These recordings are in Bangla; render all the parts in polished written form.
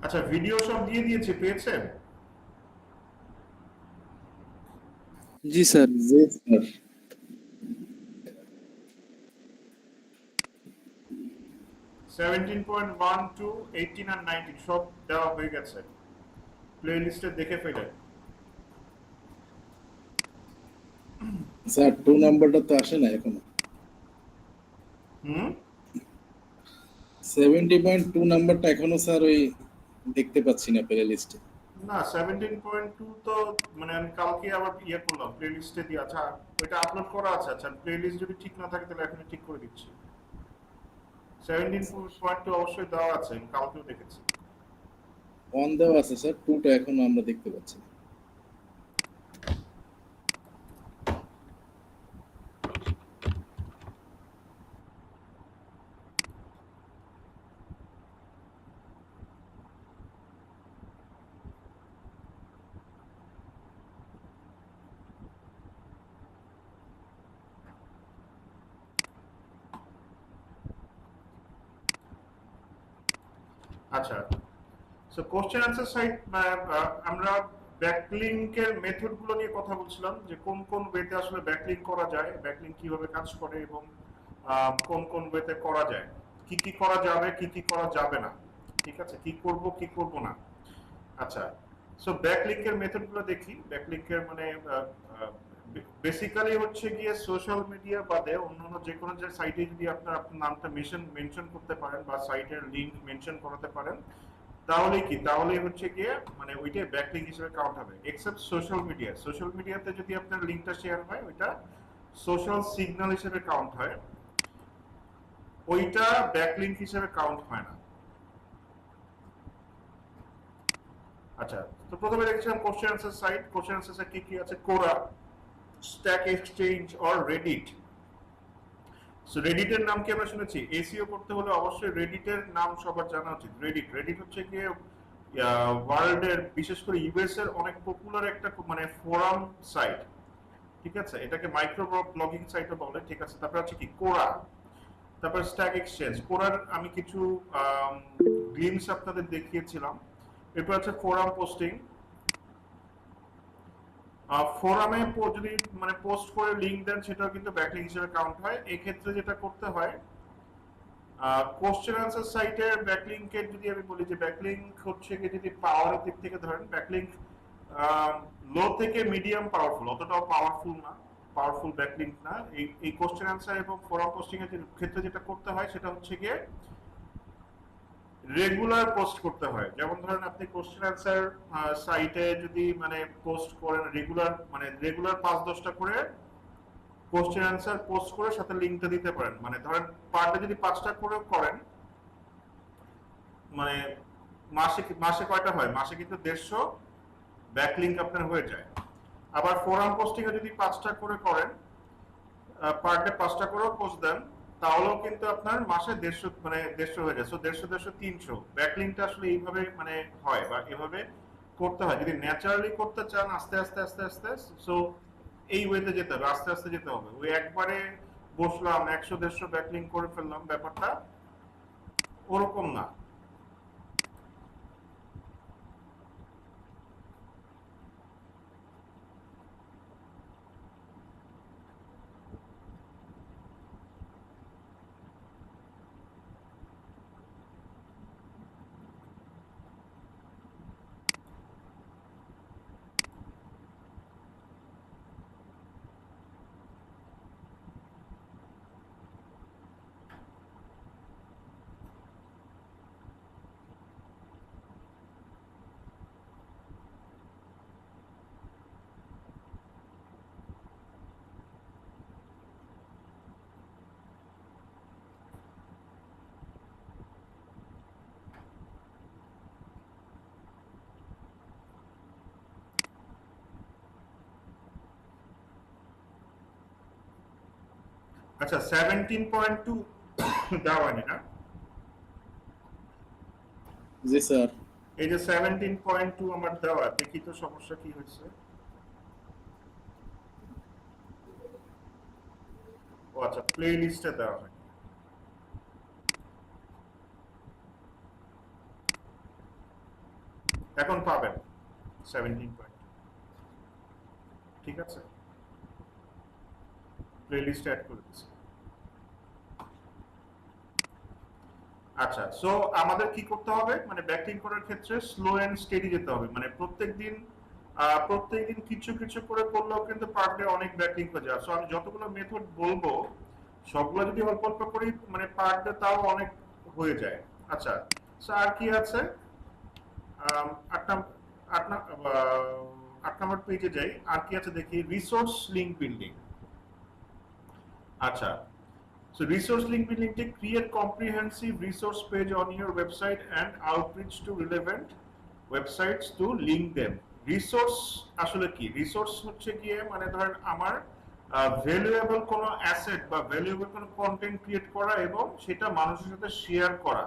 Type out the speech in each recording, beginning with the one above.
আচ্ছা, ভিডিও সব দিয়ে দিয়েছে, পেয়েছেন? জি স্যার। জি স্যার। 17.1 টু 18 আর 19 সব দেওয়া হয়ে গেছে, প্লে লিস্টে দেখে ফেলেন। স্যার 2 নাম্বারটা তো আসে না এখনো। হুম 70.2 নাম্বারটা এখনো স্যার ওই দেখতে পাচ্ছি না প্লে লিস্টে। না, 17.2 তো মানে আমি কালকে আবার ইয়ে করলাম, প্লে লিস্টে দিয়ে। আচ্ছা, ওইটা আপলোড করা আছে। আচ্ছা, প্লে লিস্ট যদি ঠিক না থাকে তাহলে এখনই ঠিক করে দিচ্ছি। 17.2 অবশ্যই দেওয়া আছে, আমি কালকেও দেখেছি। 1 দেওয়া আছে স্যার, 2টা এখনো আমরা দেখতে পাচ্ছি না। আচ্ছা, সো কোশ্চেন আনসার সাইট, আমরা ব্যাকলিংকের মেথড গুলো নিয়ে কথা বলছিলাম, যে কোন কোন ওয়েতে আসলে ব্যাকলিংক করা যায়, ব্যাকলিংক কিভাবে কাজ করে, এবং কোন কোন ওয়েতে করা যায়, কি কি করা যাবে, কি কি করা যাবে না, ঠিক আছে, কি করব কি করব না। আচ্ছা, সো ব্যাকলিংকের মেথড গুলো দেখি। ব্যাকলিংকের মানে বেসিক্যালি হচ্ছে গিয়ে সোশ্যাল মিডিয়া বাদে অন্যান্য যে কোনো যে সাইটে যদি আপনার নামটা মেনশন করতে পারেন বা সাইটের লিংক মেনশন করাতে পারেন, তাহলে কি, তাহলে হচ্ছে গিয়ে মানে ওইটা ব্যাকলিংক হিসেবে কাউন্ট হবে। এক্সেপ্ট সোশ্যাল মিডিয়া, সোশ্যাল মিডিয়াতে যদি আপনার লিংকটা শেয়ার হয়, ওইটা সোশ্যাল সিগন্যাল হিসেবে কাউন্ট হয়, ওইটা ব্যাকলিংক হিসেবে কাউন্ট হয় না। আচ্ছা, তো প্রথমে দেখছিলাম question answer site. Question answer কি কি আছে? Quora, Stack Exchange or Reddit. So রেডিটের নাম কি আমরা শুনেছি? এসইও করতে হলে অবশ্যই রেডিটের নাম সবার জানা উচিত। রেডিট রেডিট হচ্ছে গিয়ে ওয়ার্ল্ডের, বিশেষ করে ইউএস এর অনেক পপুলার একটা মানে ফোরাম সাইট, ঠিক আছে, এটাকে মাইক্রো ব্লগিং সাইটও বলে, ঠিক আছে। তারপর হচ্ছে কি কোরা, তারপর স্ট্যাক এক্সচেঞ্জ। কোরার আমি কিছু গ্লিমস আপনাদের দেখিয়েছিলাম। এরপর আছে ফোরাম পোস্টিং। ফোরামে যদি মানে পোস্ট করে লিংক দেন, সেটাও কিন্তু ব্যাকলিংক হিসেবে কাউন্ট হয়। এই ক্ষেত্রে যেটা করতে হয়, কোশ্চেন আনসার সাইটের ব্যাকলিংকের যদি আমি বলি, যে ব্যাকলিংক হচ্ছে কি, যদি পাওয়ারের দিক থেকে ধরেন, ব্যাকলিংক লো থেকে মিডিয়াম পাওয়ারফুল, অতটাও পাওয়ারফুল না, পাওয়ারফুল ব্যাকলিংক না। এই কোশ্চেন আনসার এবং ফোরাম পোস্টিং এর ক্ষেত্রে যেটা করতে হয়, সেটা হচ্ছে গিয়ে রেগুলার পোস্ট করতে হয়। যেমন ধরেন আপনি কোশ্চেন আনসার সাইটে যদি মানে পোস্ট করেন রেগুলার, মানে রেগুলার 5-10টা করে কোশ্চেন আনসার পোস্ট করে সাথে লিংকটা দিতে পারেন। মানে ধরেন পার ডে যদি 5টা করে করেন, মানে মাসে মাসে কয়টা হয়? মাসে কিন্তু 150 ব্যাকলিংক আপনার হয়ে যায়। আবার ফোরাম পোস্টিং এ যদি 5টা করে করেন, পার ডে 5টা করেও পোস্ট দেন, তাহলেও কিন্তু আপনার মাসে 150, মানে 150 হয়ে যায়। সো 150, 300 ব্যাকলিংকটা আসলে এইভাবে মানে হয়, বা এভাবে করতে হয়। যদি ন্যাচারালি করতে চান, আস্তে আস্তে আস্তে আস্তে, সো এই ওয়েতে যেতে হবে, আস্তে আস্তে যেতে হবে। ওই একবারে বসলাম 100-150 ব্যাকলিংক করে ফেললাম, ব্যাপারটা ওরকম না। আচ্ছা, 17.2 দেওয়া হয়নি না? জি স্যার। এই যে 17.2 আমার দেওয়া, দেখি তো সমস্যা কি হয়েছে। ও আচ্ছা, প্লে লিস্টে দেওয়া হয়। এখন পাবেন 17 পয়েন্ট। ঠিক আছে, প্লেলিস্ট অ্যাড করে দিচ্ছি। আচ্ছা, সো আমাদের কি করতে হবে, মানে ব্যাকলিং করার ক্ষেত্রে স্লো এন্ড স্টেডি যেতে হবে, মানে প্রত্যেকদিন কিছু কিছু করে করলেও কিন্তু পার ডে অনেক ব্যাকলিং হয়ে যায়। সো আমি যতগুলো মেথড বলবো সবগুলো যদি অল্প অল্প করি মানে পার ডে তাও অনেক হয়ে যায়। আচ্ছা, সো আর কি আছে, আট নাম- আট নাম- আট নম্বর পেজে যাই, আর কি আছে দেখি, রিসোর্স লিঙ্ক বিল্ডিং। আচ্ছা, so resource link building to create comprehensive resource page on your website and outreach to relevant websites to link them. Resource আসলে কি? Resource হচ্ছে গিয়ে মানে ধরেন আমার ভ্যালুয়েবল কোনো অ্যাসেট বা ভ্যালুয়েবল কোনো কন্টেন্ট ক্রিয়েট করা এবং সেটা মানুষের সাথে শেয়ার করা।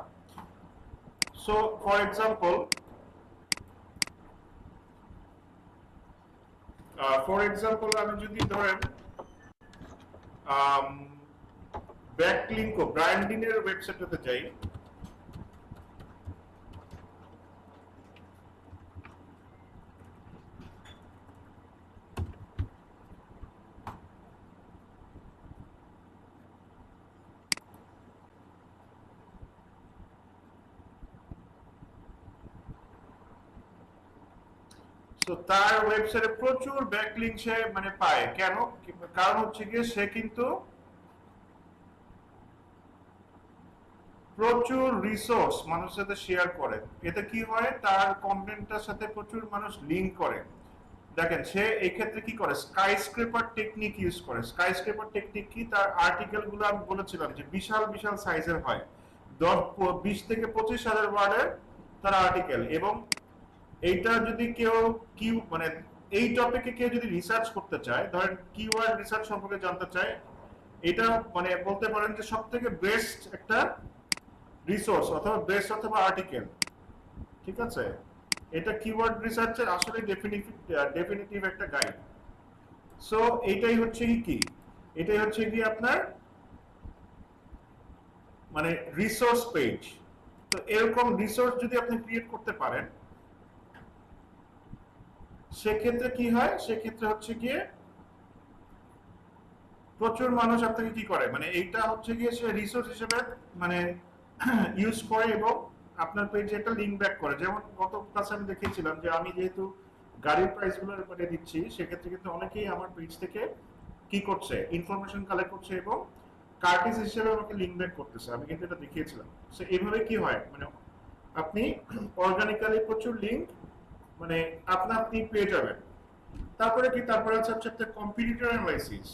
সো ফর এক্সাম্পল আমি যদি ধরেন ব্যাকলিঙ্ক ব্র্যান্ডিনের ওয়েবসাইটটাতে যাই, তো তার ওয়েবসাইটে প্রচুর ব্যাকলিঙ্ক সে মানে পায়। কেন? কারণ হচ্ছে গিয়ে সে কিন্তু প্রচুর রিসোর্স মানুষের সাথে শেয়ার করে। এতে কি হয়, তার কন্টেন্টটার সাথে প্রচুর মানুষ লিঙ্ক করে। দেখেন সে এই ক্ষেত্রে কি করে, স্কাই স্ক্রেপার টেকনিক ইউজ করে। স্কাই স্ক্রেপার টেকনিক কি, তার আর্টিকেল গুলো আমি বলেছিলাম যে বিশাল বিশাল সাইজের হয়, 20 থেকে 25,000 ওয়ার্ডের তার আর্টিকেল। এবং এইটা যদি কেউ মানে এই টপিকে কেউ যদি রিসার্চ করতে চায়, ধরেন কিওয়ার্ড রিসার্চ সম্পর্কে জানতে চায়, এটা মানে বলতে পারেন যে সব থেকে বেস্ট একটা রিসোর্স অথবা বেস্ট অথবা আর্টিকেল। ঠিক আছে, এটা কিওয়ার্ড রিসার্চের আসলে ডেফিনিটিভ একটা গাইড। সো এটাই হচ্ছে কি, এটাই হচ্ছে কি আপনার মানে রিসোর্স পেজ। তো এরকম রিসোর্স যদি আপনি ক্রিয়েট করতে পারেন, সেক্ষেত্রে কি হয়, সেক্ষেত্রে হচ্ছে গিয়ে প্রচুর মানুষ আপনাকে কি করে, মানে এইটা হচ্ছে গিয়ে সে রিসোর্স হিসেবে মানে ইউজ করে এবং আপনার পেজে একটা লিঙ্ক ব্যাক করে। যেমন গত ক্লাসে আমি দেখিয়েছিলাম যে আমি যেহেতু গাড়ির প্রাইস গুলো মানে দিচ্ছি, সেক্ষেত্রে কিন্তু অনেকেই আমার পেজ থেকে কি করছে, ইনফরমেশন কালেক্ট করছে এবং কার্টিস হিসেবে আমাকে লিঙ্ক ব্যাক করতেছে। আমি কিন্তু এটা দেখিয়েছিলাম। সো এইভাবে কি হয়, মানে আপনি অর্গানিক্যালি প্রচুর লিঙ্ক মানে আপনি পেয়ে যাবেন। তারপরে কি, তারপরে হচ্ছে একটা কম্পিটিটর অ্যানালাইসিস।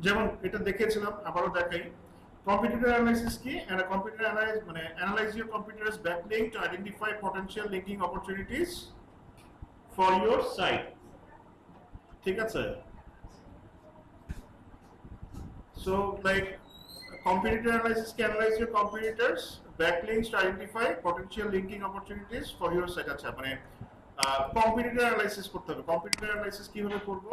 যেমন এটা দেখেছিলাম, আবারও দেখাই। কম্পিটিটর অ্যানালাইসিস কি, কম্পিটিটর অ্যানালাইজ মানে analyse your competitors backlink to identify potential linking opportunities for your site. ঠিক আছে, so like competitor analysis can analyze your competitors backlinks to identify potential linking opportunities for your site। আচ্ছা, মানে কম্পিটিটর অ্যানালাইসিস করতে হবে। কম্পিটিটর অ্যানালাইসিস কিভাবে করব,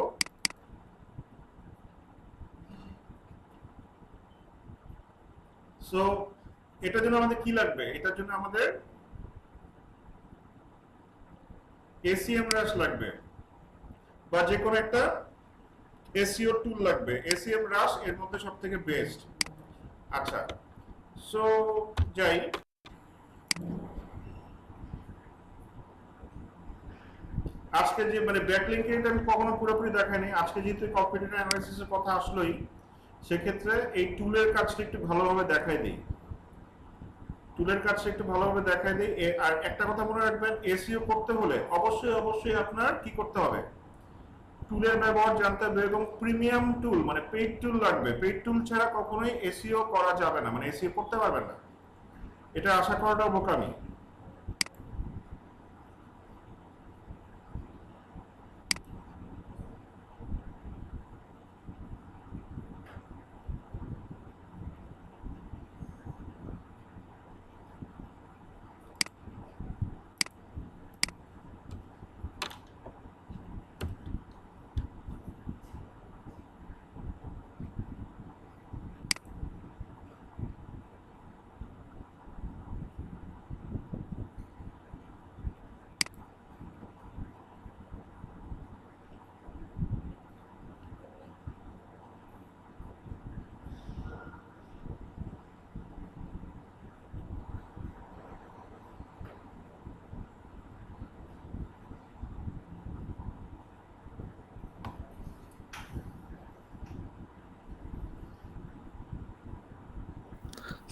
সো এটার জন্য আমাদের কি লাগবে, এটার জন্য আমাদের এসিএম রাশ লাগবে বা যে কোনো একটা এসইও টুল লাগবে। এসিএম রাশ এর মধ্যে সবথেকে বেস্ট। আচ্ছা, সো যাই, আজকে যে মানে ব্যাকলিংকিং এটা আমি কখনো পুরোপুরি দেখাইনি। আজকে যেহেতু কম্পিটিটর অ্যানালাইসিসের কথা আসলোই, সেক্ষেত্রে এই টুলের কাজটা একটু ভালোভাবে দেখাই দিই। টুলের কাজটা একটু ভালোভাবে দেখাই দিই। আর একটা কথা মনে রাখবেন, এসইও করতে হলে অবশ্যই অবশ্যই আপনার কি করতে হবে, টুলের ব্যবহার জানতে হবে এবং প্রিমিয়াম টুল মানে পেইড টুল লাগবে। পেইড টুল ছাড়া কখনোই এসইও করা যাবে না, মানে এসইও করতে পারবেন না, এটা আশা করাটাও বোকামি।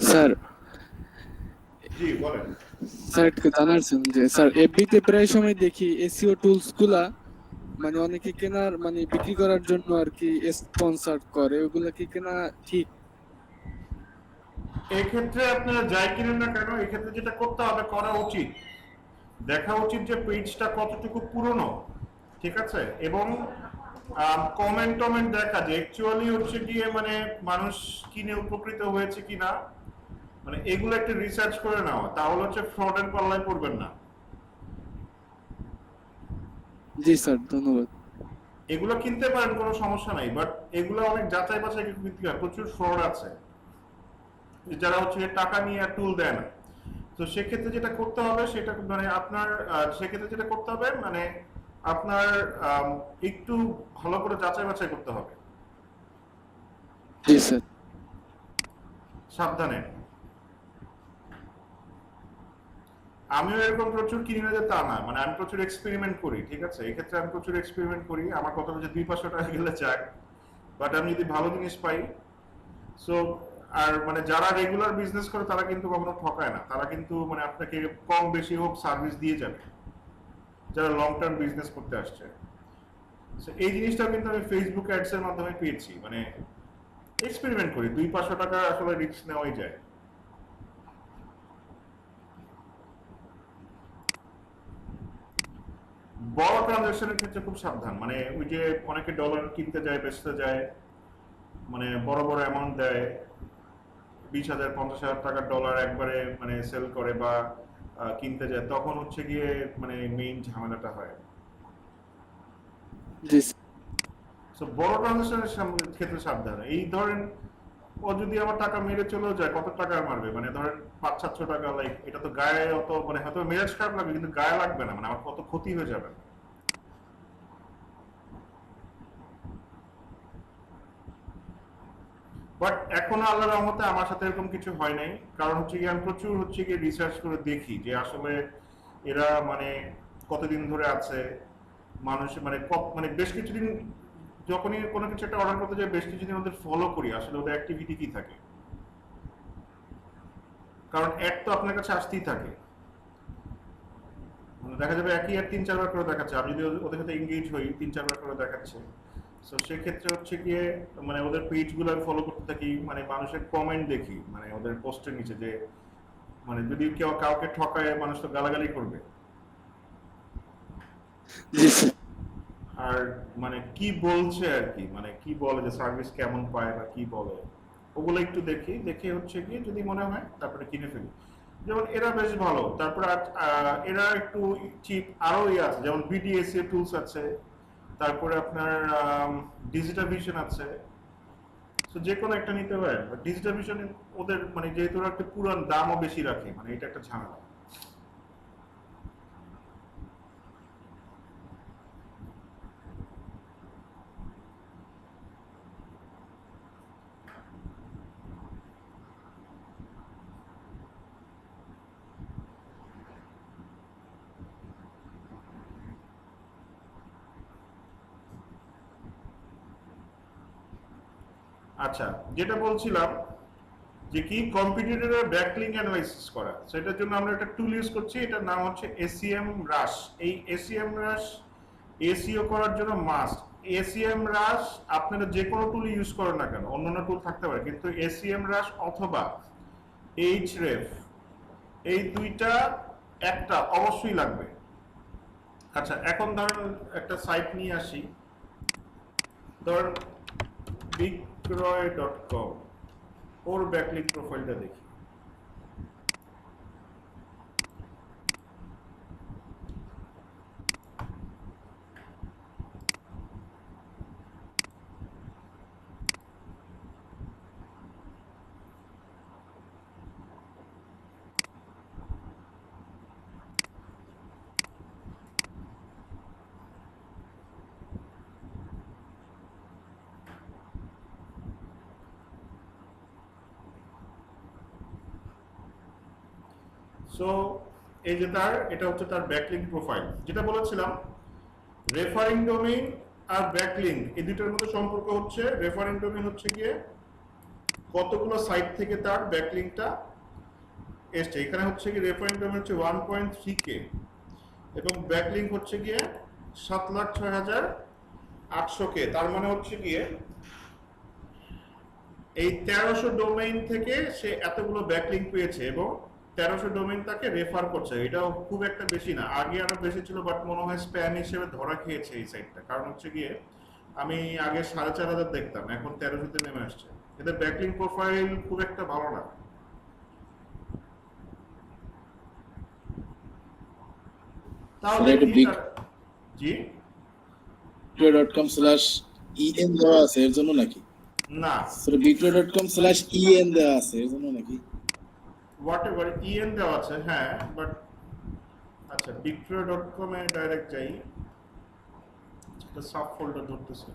স্যার জি বলেন। স্যার একটু জানার ছিল যে স্যার এফবিতে প্রায় সময় দেখি এসইও টুলস গুলা মানে অনেকে কেনার মানে বিক্রি করার জন্য আর কি স্পন্সর করে, ওগুলা কি কেনা ঠিক? এই ক্ষেত্রে আপনারা যাই কিনেন না কেন, এই ক্ষেত্রে যেটা করতে হবে, করা উচিত, দেখা উচিত যে পেজটা কতটুকু পুরনো, ঠিক আছে, এবং কমেন্ট টমেন্ট দেখা যে অ্যাকচুয়ালি হচ্ছে গিয়ে মানে মানুষ কিনে উপকৃত হয়েছে কিনা, মানে এগুলো একটা রিসার্চ করে নেওয়া, তাহলে হচ্ছে ফ্রডের পাল্লায় পড়বেন না। জি স্যার, ধন্যবাদ। এগুলো কিনতে পারেন, কোনো সমস্যা নাই, বাট এগুলো অনেক যাচাই বাছাই কিনতে হয়, প্রচুর ফ্রড আছে যারা হচ্ছে টাকা নিয়ে আর টুল দেয় না। তো সেক্ষেত্রে যেটা করতে হবে সেটা মানে আপনার সেক্ষেত্রে যেটা করতে হবে মানে আপনার একটু ভালো করে যাচাই বাছাই করতে হবে, জি স্যার। সাবধানে। আমিও এরকম প্রচুর কিনি না যে তা না, মানে আমি প্রচুর এক্সপেরিমেন্ট করি, ঠিক আছে, এই ক্ষেত্রে আমি প্রচুর এক্সপেরিমেন্ট করি, আমার কথা হচ্ছে 2-500 টাকা গেলে যাক, বাট আমি যদি ভালো জিনিস পাই। সো আর মানে যারা রেগুলার বিজনেস করে তারা কিন্তু কখনো ঠকায় না, তারা কিন্তু মানে আপনাকে কম বেশি হোক সার্ভিস দিয়ে যাবে, যারা লং টার্ম বিজনেস করতে আসছে। এই জিনিসটা কিন্তু আমি ফেসবুক অ্যাডস এর মাধ্যমে পেয়েছি, মানে এক্সপেরিমেন্ট করি, 200-500 টাকা আসলে রিস্ক নেওয়াই যায়। বড় ট্রানজাকশনের ক্ষেত্রে খুব সাবধান, মানে ওই যে অনেকে ডলার কিনতে যায় বেচতে যায়, মানে বড় বড় অ্যামাউন্ট দেয়, 20,000 50,000 টাকার ডলার একবারে মানে সেল করে বা কিনতে যায়, তখন হচ্ছে গিয়ে মানে মেইন ঝামেলাটা হয়। জি সো বড় ট্রানজাকশনের ক্ষেত্রে সাবধান। এই ধরেন ও যদি আমার টাকা মেরে চলেও যায়, কত টাকা মারবে, মানে ধরেন 500-700 টাকা, লাইক এটা তো গায়ে অত মানে হয়তো মেজাজ খারাপ লাগবে কিন্তু গায়ে লাগবে না, মানে আমার কত ক্ষতি হয়ে যাবে। বাট এখনো আল্লাহর রহমতে আমার সাথে এরকম কিছু হয় নাই, কারণ হচ্ছে গিয়ে আমি প্রচুর হচ্ছে গিয়ে রিসার্চ করে দেখি যে আসলে এরা মানে কতদিন ধরে আছে, মানুষ মানে মানে বেশ কিছুদিন, যখনই কোনো কিছু একটা অর্ডার করতে যাই বেশ কিছুদিন ওদের ফলো করি আসলে ওদের অ্যাক্টিভিটি কি থাকে, কারণ অ্যাড তো আপনার কাছে আসতেই থাকে, মানে দেখা যাবে একই অ্যাড 3-4 বার করে দেখাচ্ছে, আমি যদি ওদের সাথে এঙ্গেজ হই 3-4 বার করে দেখাচ্ছে। সো সেক্ষেত্রে হচ্ছে গিয়ে মানে ওদের পেজগুলো আমি ফলো করতে থাকি, মানে মানুষের কমেন্ট দেখি, মানে ওদের পোস্টের নিচে যে মানে যদি কেউ কাউকে ঠকায় মানুষ তো গালাগালি করবে, জি স্যার। আর মানে কি বলছে আর কি, মানে কি বলে যে সার্ভিস কেমন পায় বা কি বলে, ওগুলো একটু দেখি, দেখে হচ্ছে গিয়ে যদি মনে হয় তারপরে কিনে ফেলি। যেমন এরা বেশ ভালো, তারপর এরা একটু চিপ, আরো ইয়ে আছে যেমন বিডিএসএ টুলস আছে, তারপরে আপনার ডিজিটাল ভিশন আছে। তো যে কোনো একটা নিতে পারেন, ডিজিটাল ভিশন ওদের মানে যেহেতু ওরা একটা পুরান দামও বেশি রাখে, মানে এটা একটা ঝামেলা। আচ্ছা, যেটা বলছিলাম যে কি কম্পিটিটরের ব্যাকলিংক অ্যানালাইসিস করা, সেটার জন্য আমরা একটা টুল ইউজ করছি, এটার নাম হচ্ছে এসিএম রাশ। এই এসিএম রাশ এসইও করার জন্য মাস্ট। এসিএম রাশ আপনারা যে কোনো টুল ইউজ করেন না কেন, অন্যান্য টুল থাকতে পারে, কিন্তু এসিএম রাশ অথবা এইচরেফ, এই দুইটা একটা অবশ্যই লাগবে। আচ্ছা, এখন ধরেন একটা সাইট নিয়ে আসি, ধরেন বিক্রয়.com, ওর ব্যাকলিংক প্রোফাইলটা দেখি। সো এই যে এটা হচ্ছে তার ব্যাকলিংক প্রোফাইল, যেটা বলেছিলাম রেফারিং ডোমেইন আর ব্যাকলিংক এই দুটোর মধ্যে সম্পর্ক হচ্ছে, রেফারিং ডোমেইন হচ্ছে গিয়ে কতগুলো সাইট থেকে তার ব্যাকলিংকটা এসছে। এখানে হচ্ছে কি রেফারেন্স ডোমেইন হচ্ছে 1.3K এবং ব্যাকলিংক হচ্ছে গিয়ে 7,06,800K। তার মানে হচ্ছে গিয়ে এই 1300 ডোমেইন থেকে সে এতগুলো ব্যাকলিংক পেয়েছে এবং 1300 ডোমেইন তাকে রেফার করছে। এটাও খুব একটা বেশি না, আগে আরো বেশি ছিল, বাট মনে হয় স্প্যাম হিসেবে ধরা খেয়েছে এই সাইটটা। কারণ হচ্ছে গিয়ে আমি আগে 4,500 দেখতাম, এখন 1300 তে নেমে আসছে। এদের ব্যাকলিংক প্রোফাইল খুব একটা ভালো না। তাহলে এটা কি big জি bitrate.com/en দেওয়া আছে এর জন্য নাকি? না, স্যার bitrate.com/en দেওয়া আছে এর জন্য নাকি? হোয়াট এভার ইএন দেওয়া আছে, হ্যাঁ, বাট আচ্ছা bitrate.com এ ডাইরেক্ট যাই, এটা সাব ফোল্ডার ধরতেছে।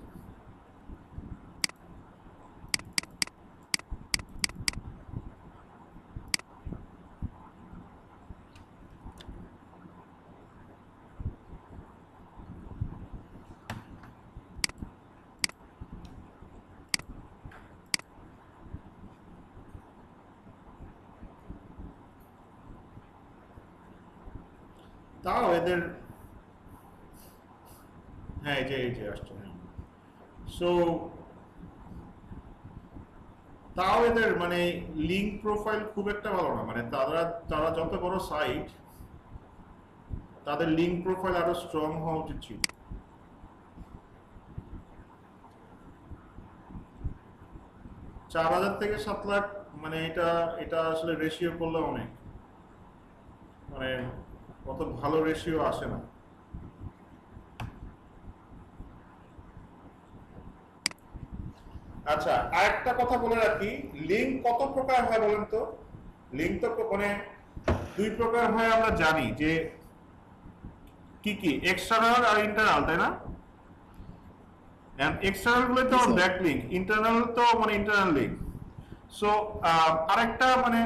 তাও এদের হ্যাঁ এই যে আসছে। সো তাও এদের মানে লিঙ্ক প্রোফাইল খুব একটা ভালো না। মানে তারা যত বড় সাইট, তাদের লিঙ্ক প্রোফাইল আরো স্ট্রং হওয়া উচিত ছিল। চার হাজার থেকে 7 লাখ, মানে এটা আসলে রেশিও করলে অনেক, মানে অত ভালো রেশিও আসে না। আচ্ছা, আরেকটা কথা বলে রাখি, লিঙ্ক কত প্রকার হয় বলেন তো? লিঙ্ক তো মানে 2 প্রকার হয় আমরা জানি, যে কি এক্সটার্নাল আর ইন্টারনাল, তাই না? এক্সটার্নাল গুলো তো ব্যাকলিংক, ইন্টারনাল তো মানে ইন্টারনাল লিঙ্ক। সো আরেকটা মানে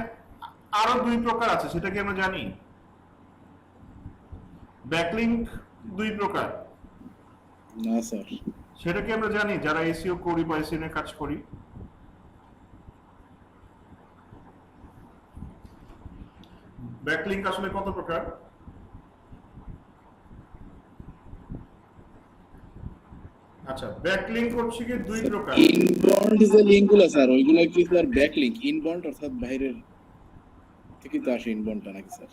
আরো 2 প্রকার আছে, সেটা কি আমরা জানি? ব্যাকলিংক 2 প্রকার, না স্যার। সেটা কি আমরা জানি যারা এসইও করি বা এসইও নিয়ে কাজ করি? ব্যাকলিংক আসলে কত প্রকার? আচ্ছা, ব্যাকলিংক হচ্ছে কি 2 প্রকার। ইনবাউন্ড যে লিংকগুলো স্যার, ওইগুলো কি স্যার ব্যাকলিংক? ইনবাউন্ড অর্থাৎ বাইরের থেকে তো আসে ইনবাউন্ডটা নাকি স্যার?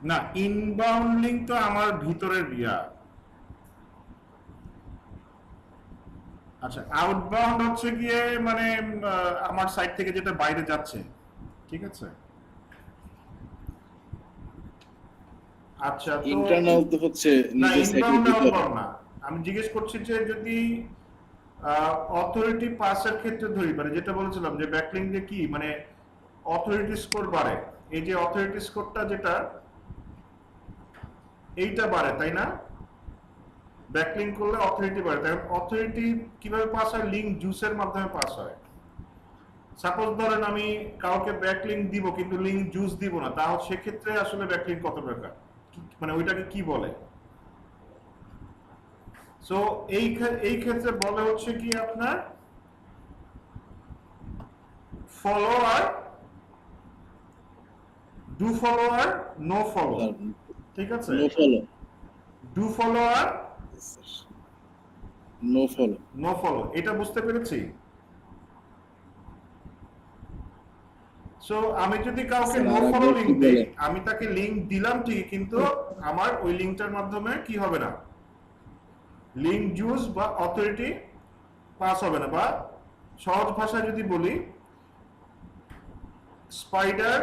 না, ইনবাউন্ড লিংক তো আমার ভিতরের বিয়া। আচ্ছা, আউটবাউন্ড হচ্ছে গিয়ে মানে আমার সাইট থেকে যেটা বাইরে যাচ্ছে, ঠিক আছে? আচ্ছা, তো ইন্টারনাল তো হচ্ছে না, নিজের সাইটের ইনবাউন্ড ভিতরে। আউটবাউন্ড না, আমি জিজ্ঞেস করছি যে যদি অথরিটি পাসের ক্ষেত্রে ধরি, মানে যেটা বলেছিলাম যে ব্যাকলিংকে কি মানে অথরিটি স্কোর বাড়ে, এই যে অথরিটি স্কোরটা যেটা এইটা বাড়ে, তাই না? ব্যাকলিংক করলে অথরিটি বাড়ে। তাই অথরিটি কিভাবে পাস হয়? লিংক জুসের মাধ্যমে পাস হয়। সাপোজ ধরেন আমি কাউকে ব্যাকলিংক দিব কিন্তু লিংক জুস দিব না, তাহলে সেক্ষেত্রে আসলে ব্যাকলিংক কত প্রকার, মানে ওইটাকে কি বলে? সো এই ক্ষেত্রে বলে হচ্ছে কি আপনার ফলো আর ডু ফলো আর নো ফলো, ঠিক আছে? নো ফলো, ডু ফলো আর নো ফলো। নো ফলো, এটা বুঝতে পেরেছি। সো আমি যদি কাউকে নো ফলো লিংক দেই, আমি তাকে লিংক দিলাম ঠিকই, কিন্তু আমার ওই লিংকটার মাধ্যমে কি হবে না, লিংক জুস বা অথরিটি পাস হবে না। বা সহজ ভাষায় যদি বলি, স্পাইডার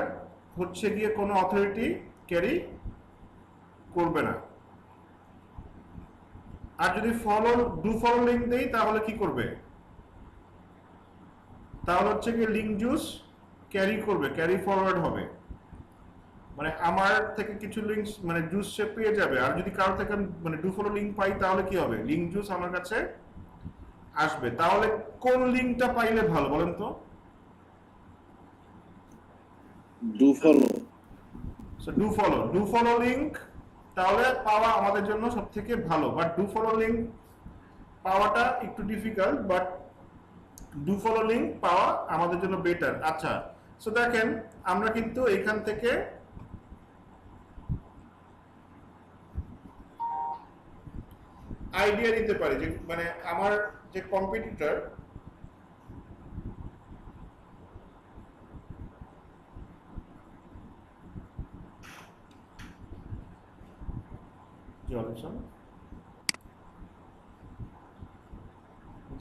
হচ্ছে গিয়ে কোনো অথরিটি ক্যারি করবে না। আর যদি ডু ফলো লিংক দেই তাহলে কি করবে? তাহলে হচ্ছে গিয়ে লিংক জুস ক্যারি করবে, ক্যারি ফরওয়ার্ড হবে, মানে আমার থেকে কিছু লিংক মানে জুস সে পেয়ে যাবে। আর যদি কারো থেকে মানে ডু ফলো লিংক পাই তাহলে কি হবে? লিংক জুস আমার কাছে আসবে। তাহলে কোন লিংকটা পাইলে ভালো বলেন তো? Do follow. So do follow link তাহলে পাওয়া আমাদের জন্য সবথেকে ভালো। বাট ডু ফলো লিংক পাওয়াটা একটু difficult, but do follow link পাওয়া আমাদের জন্য বেটার। আচ্ছা, সো দেখেন আমরা কিন্তু এখান থেকে আইডিয়া নিতে পারি যে মানে আমার যে কম্পিটিটর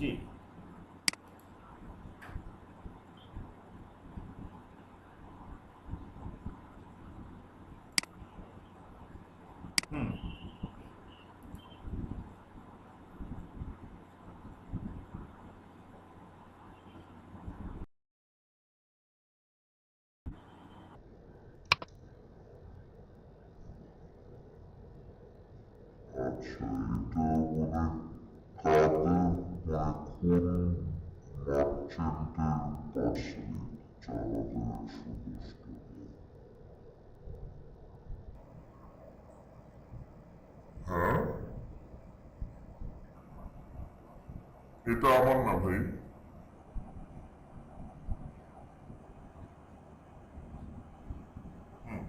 জি হুম আচ্ছা, এটা মানে কাদের মার্চেন্টের পার্সেন্ট যারা সদস্য? হ্যাঁ, এটা আমার না ভাই। হুম,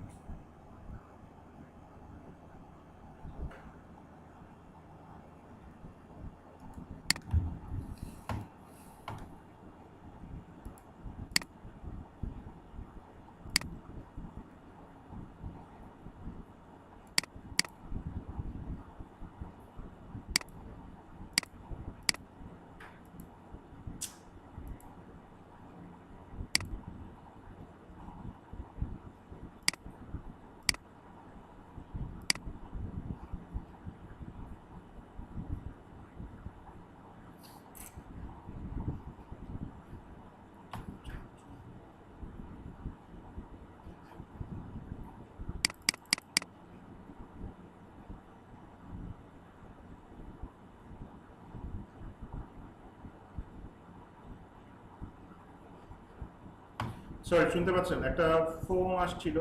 সরি শুনতে পাচ্ছেন? একটা ফোন আসছিল,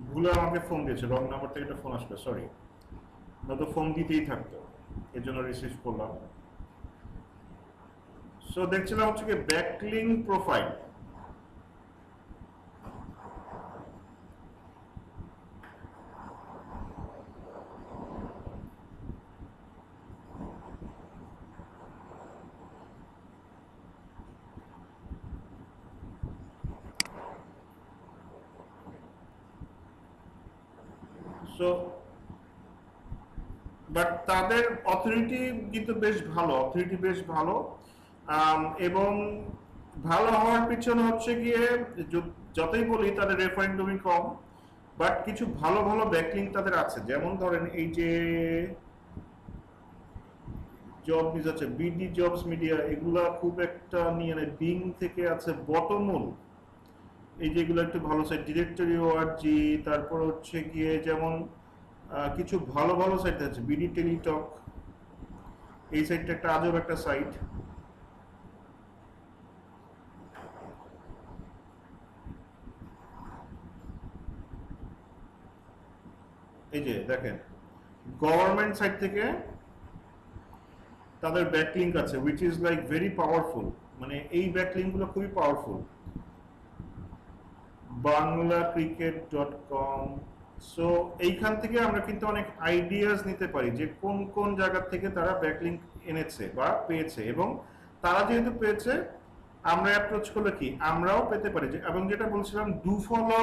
ভুলে আমাকে ফোন দিয়েছে, রং নাম্বার থেকে একটা ফোন আসবে, সরি। নয়তো ফোন দিতেই থাকতো, এর জন্য রিসিভ করলাম। সো দেখছিলাম হচ্ছে কি ব্যাকলিঙ্ক প্রোফাইল। সো বাট তাদের অথরিটি কিন্তু বেশ ভালো, অথরিটি বেশ ভালো। এবং ভালো হওয়ার পিছনে হচ্ছে গিয়ে যতই বলি তাদের রেফারেন্স ডোমেইন কম, বাট কিছু ভালো ভালো ব্যাকলিঙ্ক তাদের আছে। যেমন ধরেন এই যে জব নিউজ আছে, বিডি জবস মিডিয়া, এগুলা খুব একটা নিয়ে নেয়। বিং থেকে আছে বটমূল, এই যেগুলো একটু ভালো সাইট, ডিরেক্টরি ওআরজি, তারপর হচ্ছে গিয়ে যেমন কিছু ভালো ভালো সাইট আছে, বিডি টেলিটক, এই সাইটটা একটা আজব একটা সাইট। এই যে দেখেন গভর্নমেন্ট সাইট থেকে তাদের ব্যাকলিঙ্ক আছে, which is like very powerful. মানে এই ব্যাকলিঙ্ক গুলো খুবই পাওয়ারফুল। banglacricket.com, সো এইখান থেকে আমরা কিন্তু অনেক আইডিয়াস নিতে পারি যে কোন কোন জায়গা থেকে তারা ব্যাকলিঙ্ক এনেছে বা পেয়েছে, এবং তারা যেহেতু পেয়েছে আমরা অ্যাপ্রোচ করলে কি আমরাও পেতে পারি। যে এবং যেটা বলছিলাম ডু ফলো,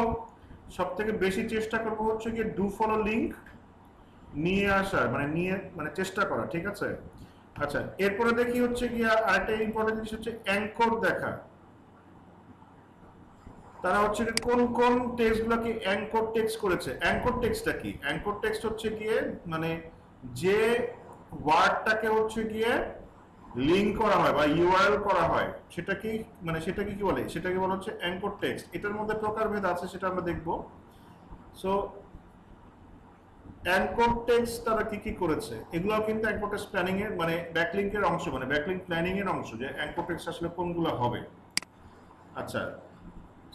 সব থেকে বেশি চেষ্টা করবো হচ্ছে গিয়ে ডু ফলো লিঙ্ক নিয়ে আসার, মানে চেষ্টা করা, ঠিক আছে। আচ্ছা, এরপরে দেখি হচ্ছে গিয়ে আরেকটা ইম্পর্টেন্ট জিনিস হচ্ছে অ্যাঙ্কর দেখা। তারা হচ্ছে কোন কোন টেক্সটগুলোকে অ্যাঙ্কর টেক্সট করেছে। অ্যাঙ্কর টেক্সটটা কি? অ্যাঙ্কর টেক্সট হচ্ছে গিয়ে মানে যে ওয়ার্ডটাকে হচ্ছে গিয়ে লিঙ্ক করা হয় বা ইউআরএল করা হয়, সেটাকে মানে সেটাকে কি বলে? সেটাকে বলা হচ্ছে অ্যাঙ্কর টেক্সট। এটার মধ্যে প্রকারভেদ আছে, সেটা আমরা দেখব। সো অ্যাঙ্কর টেক্সট তারা কি কি করেছে, এগুলো কিন্তু অ্যাঙ্কর টেক্সট প্ল্যানিং এর মানে ব্যাকলিঙ্কের অংশ, মানে ব্যাকলিঙ্ক প্ল্যানিং এর অংশ, যে অ্যাঙ্কর টেক্সট আসলে কোনগুলো হবে। আচ্ছা,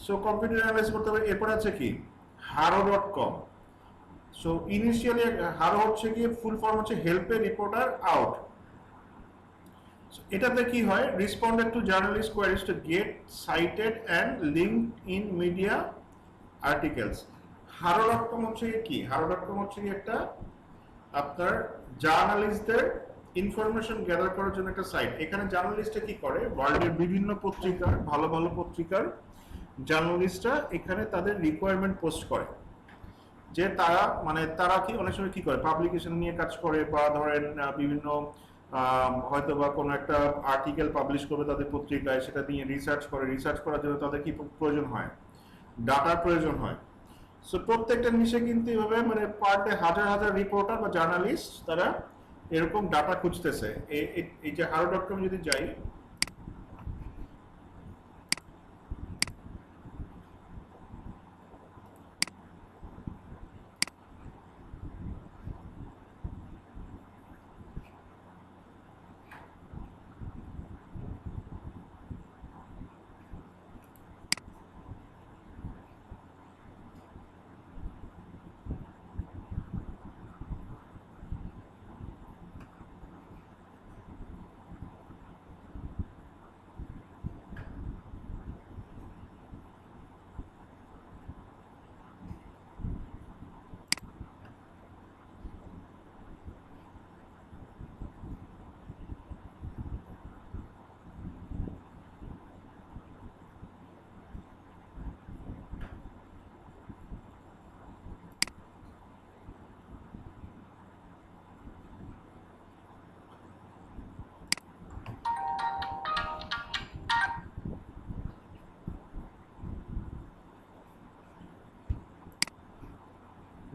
সো কম্পিউটার অ্যানালাইসিস করতে হবে। এরপর আছে কি haro.com। সো ইনিশিয়ালি হারো হচ্ছে গিয়ে ফুল ফর্ম হচ্ছে হেল্প এ রিপোর্টার আউট। এটাতে কি হয়, responded to journalist queries to get cited and link in media articles. HARO dot com হচ্ছে কি, হারো.কম হচ্ছে কি একটা আপনার জার্নালিস্টদের ইনফরমেশন গ্যাদার করার জন্য একটা সাইট। এখানে জার্নালিস্টরা কি করে, ওয়ার্ল্ডের বিভিন্ন পত্রিকার, ভালো ভালো পত্রিকার জার্নালিস্টরা এখানে তাদের রিকোয়ারমেন্ট পোস্ট করে, যে তারা মানে তারা কি অনেক সময় কি করে, পাবলিকেশন নিয়ে কাজ করে, বা ধরেন বিভিন্ন হয়তো বা কোনো একটা আর্টিকেল পাবলিশ করবে তাদের পত্রিকায়, সেটা নিয়ে রিসার্চ করে, রিসার্চ করার জন্য তাদের কি প্রয়োজন হয়, ডাটার প্রয়োজন হয়। সো প্রত্যেকটা নিশে কিন্তু এভাবে মানে পার ডে হাজার হাজার রিপোর্টার বা জার্নালিস্ট তারা এরকম ডাটা খুঁজতেছে। এই যে হারো.কম যদি যাই,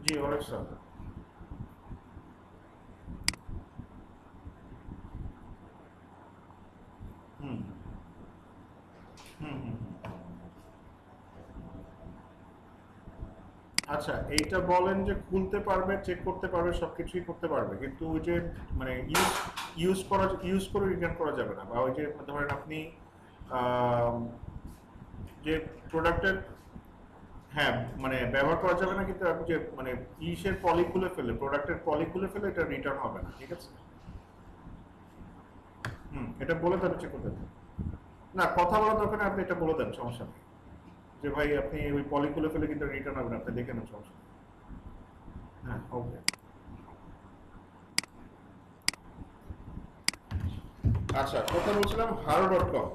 জি অনেক স্যার। হুম হুম হুম। আচ্ছা, এইটা বলেন যে খুলতে পারবে, চেক করতে পারবে, সবকিছুই করতে পারবে, কিন্তু ওই যে মানে ইউজ করে রিটার্ন করা যাবে না। বা ওই যে ধরেন আপনি যে প্রোডাক্টের, হ্যাঁ মানে ব্যবহার করা যাবে না, কিন্তু আপনি যে মানে ইসের পলি খুলে ফেলে, প্রোডাক্টের পলি খুলে ফেলে এটা রিটার্ন হবে না, ঠিক আছে? এটা বলে দেন, চেক করতে দেন। না, কথা বলার দরকার নেই, আপনি এটা বলে দেন, সমস্যা নেই। যে ভাই আপনি ওই পলি খুলে ফেলে কিন্তু রিটার্ন হবে না, আপনি দেখে নেন, সমস্যা নেই। হ্যাঁ, ওকে। আচ্ছা, কথা বলছিলাম হারো.কম।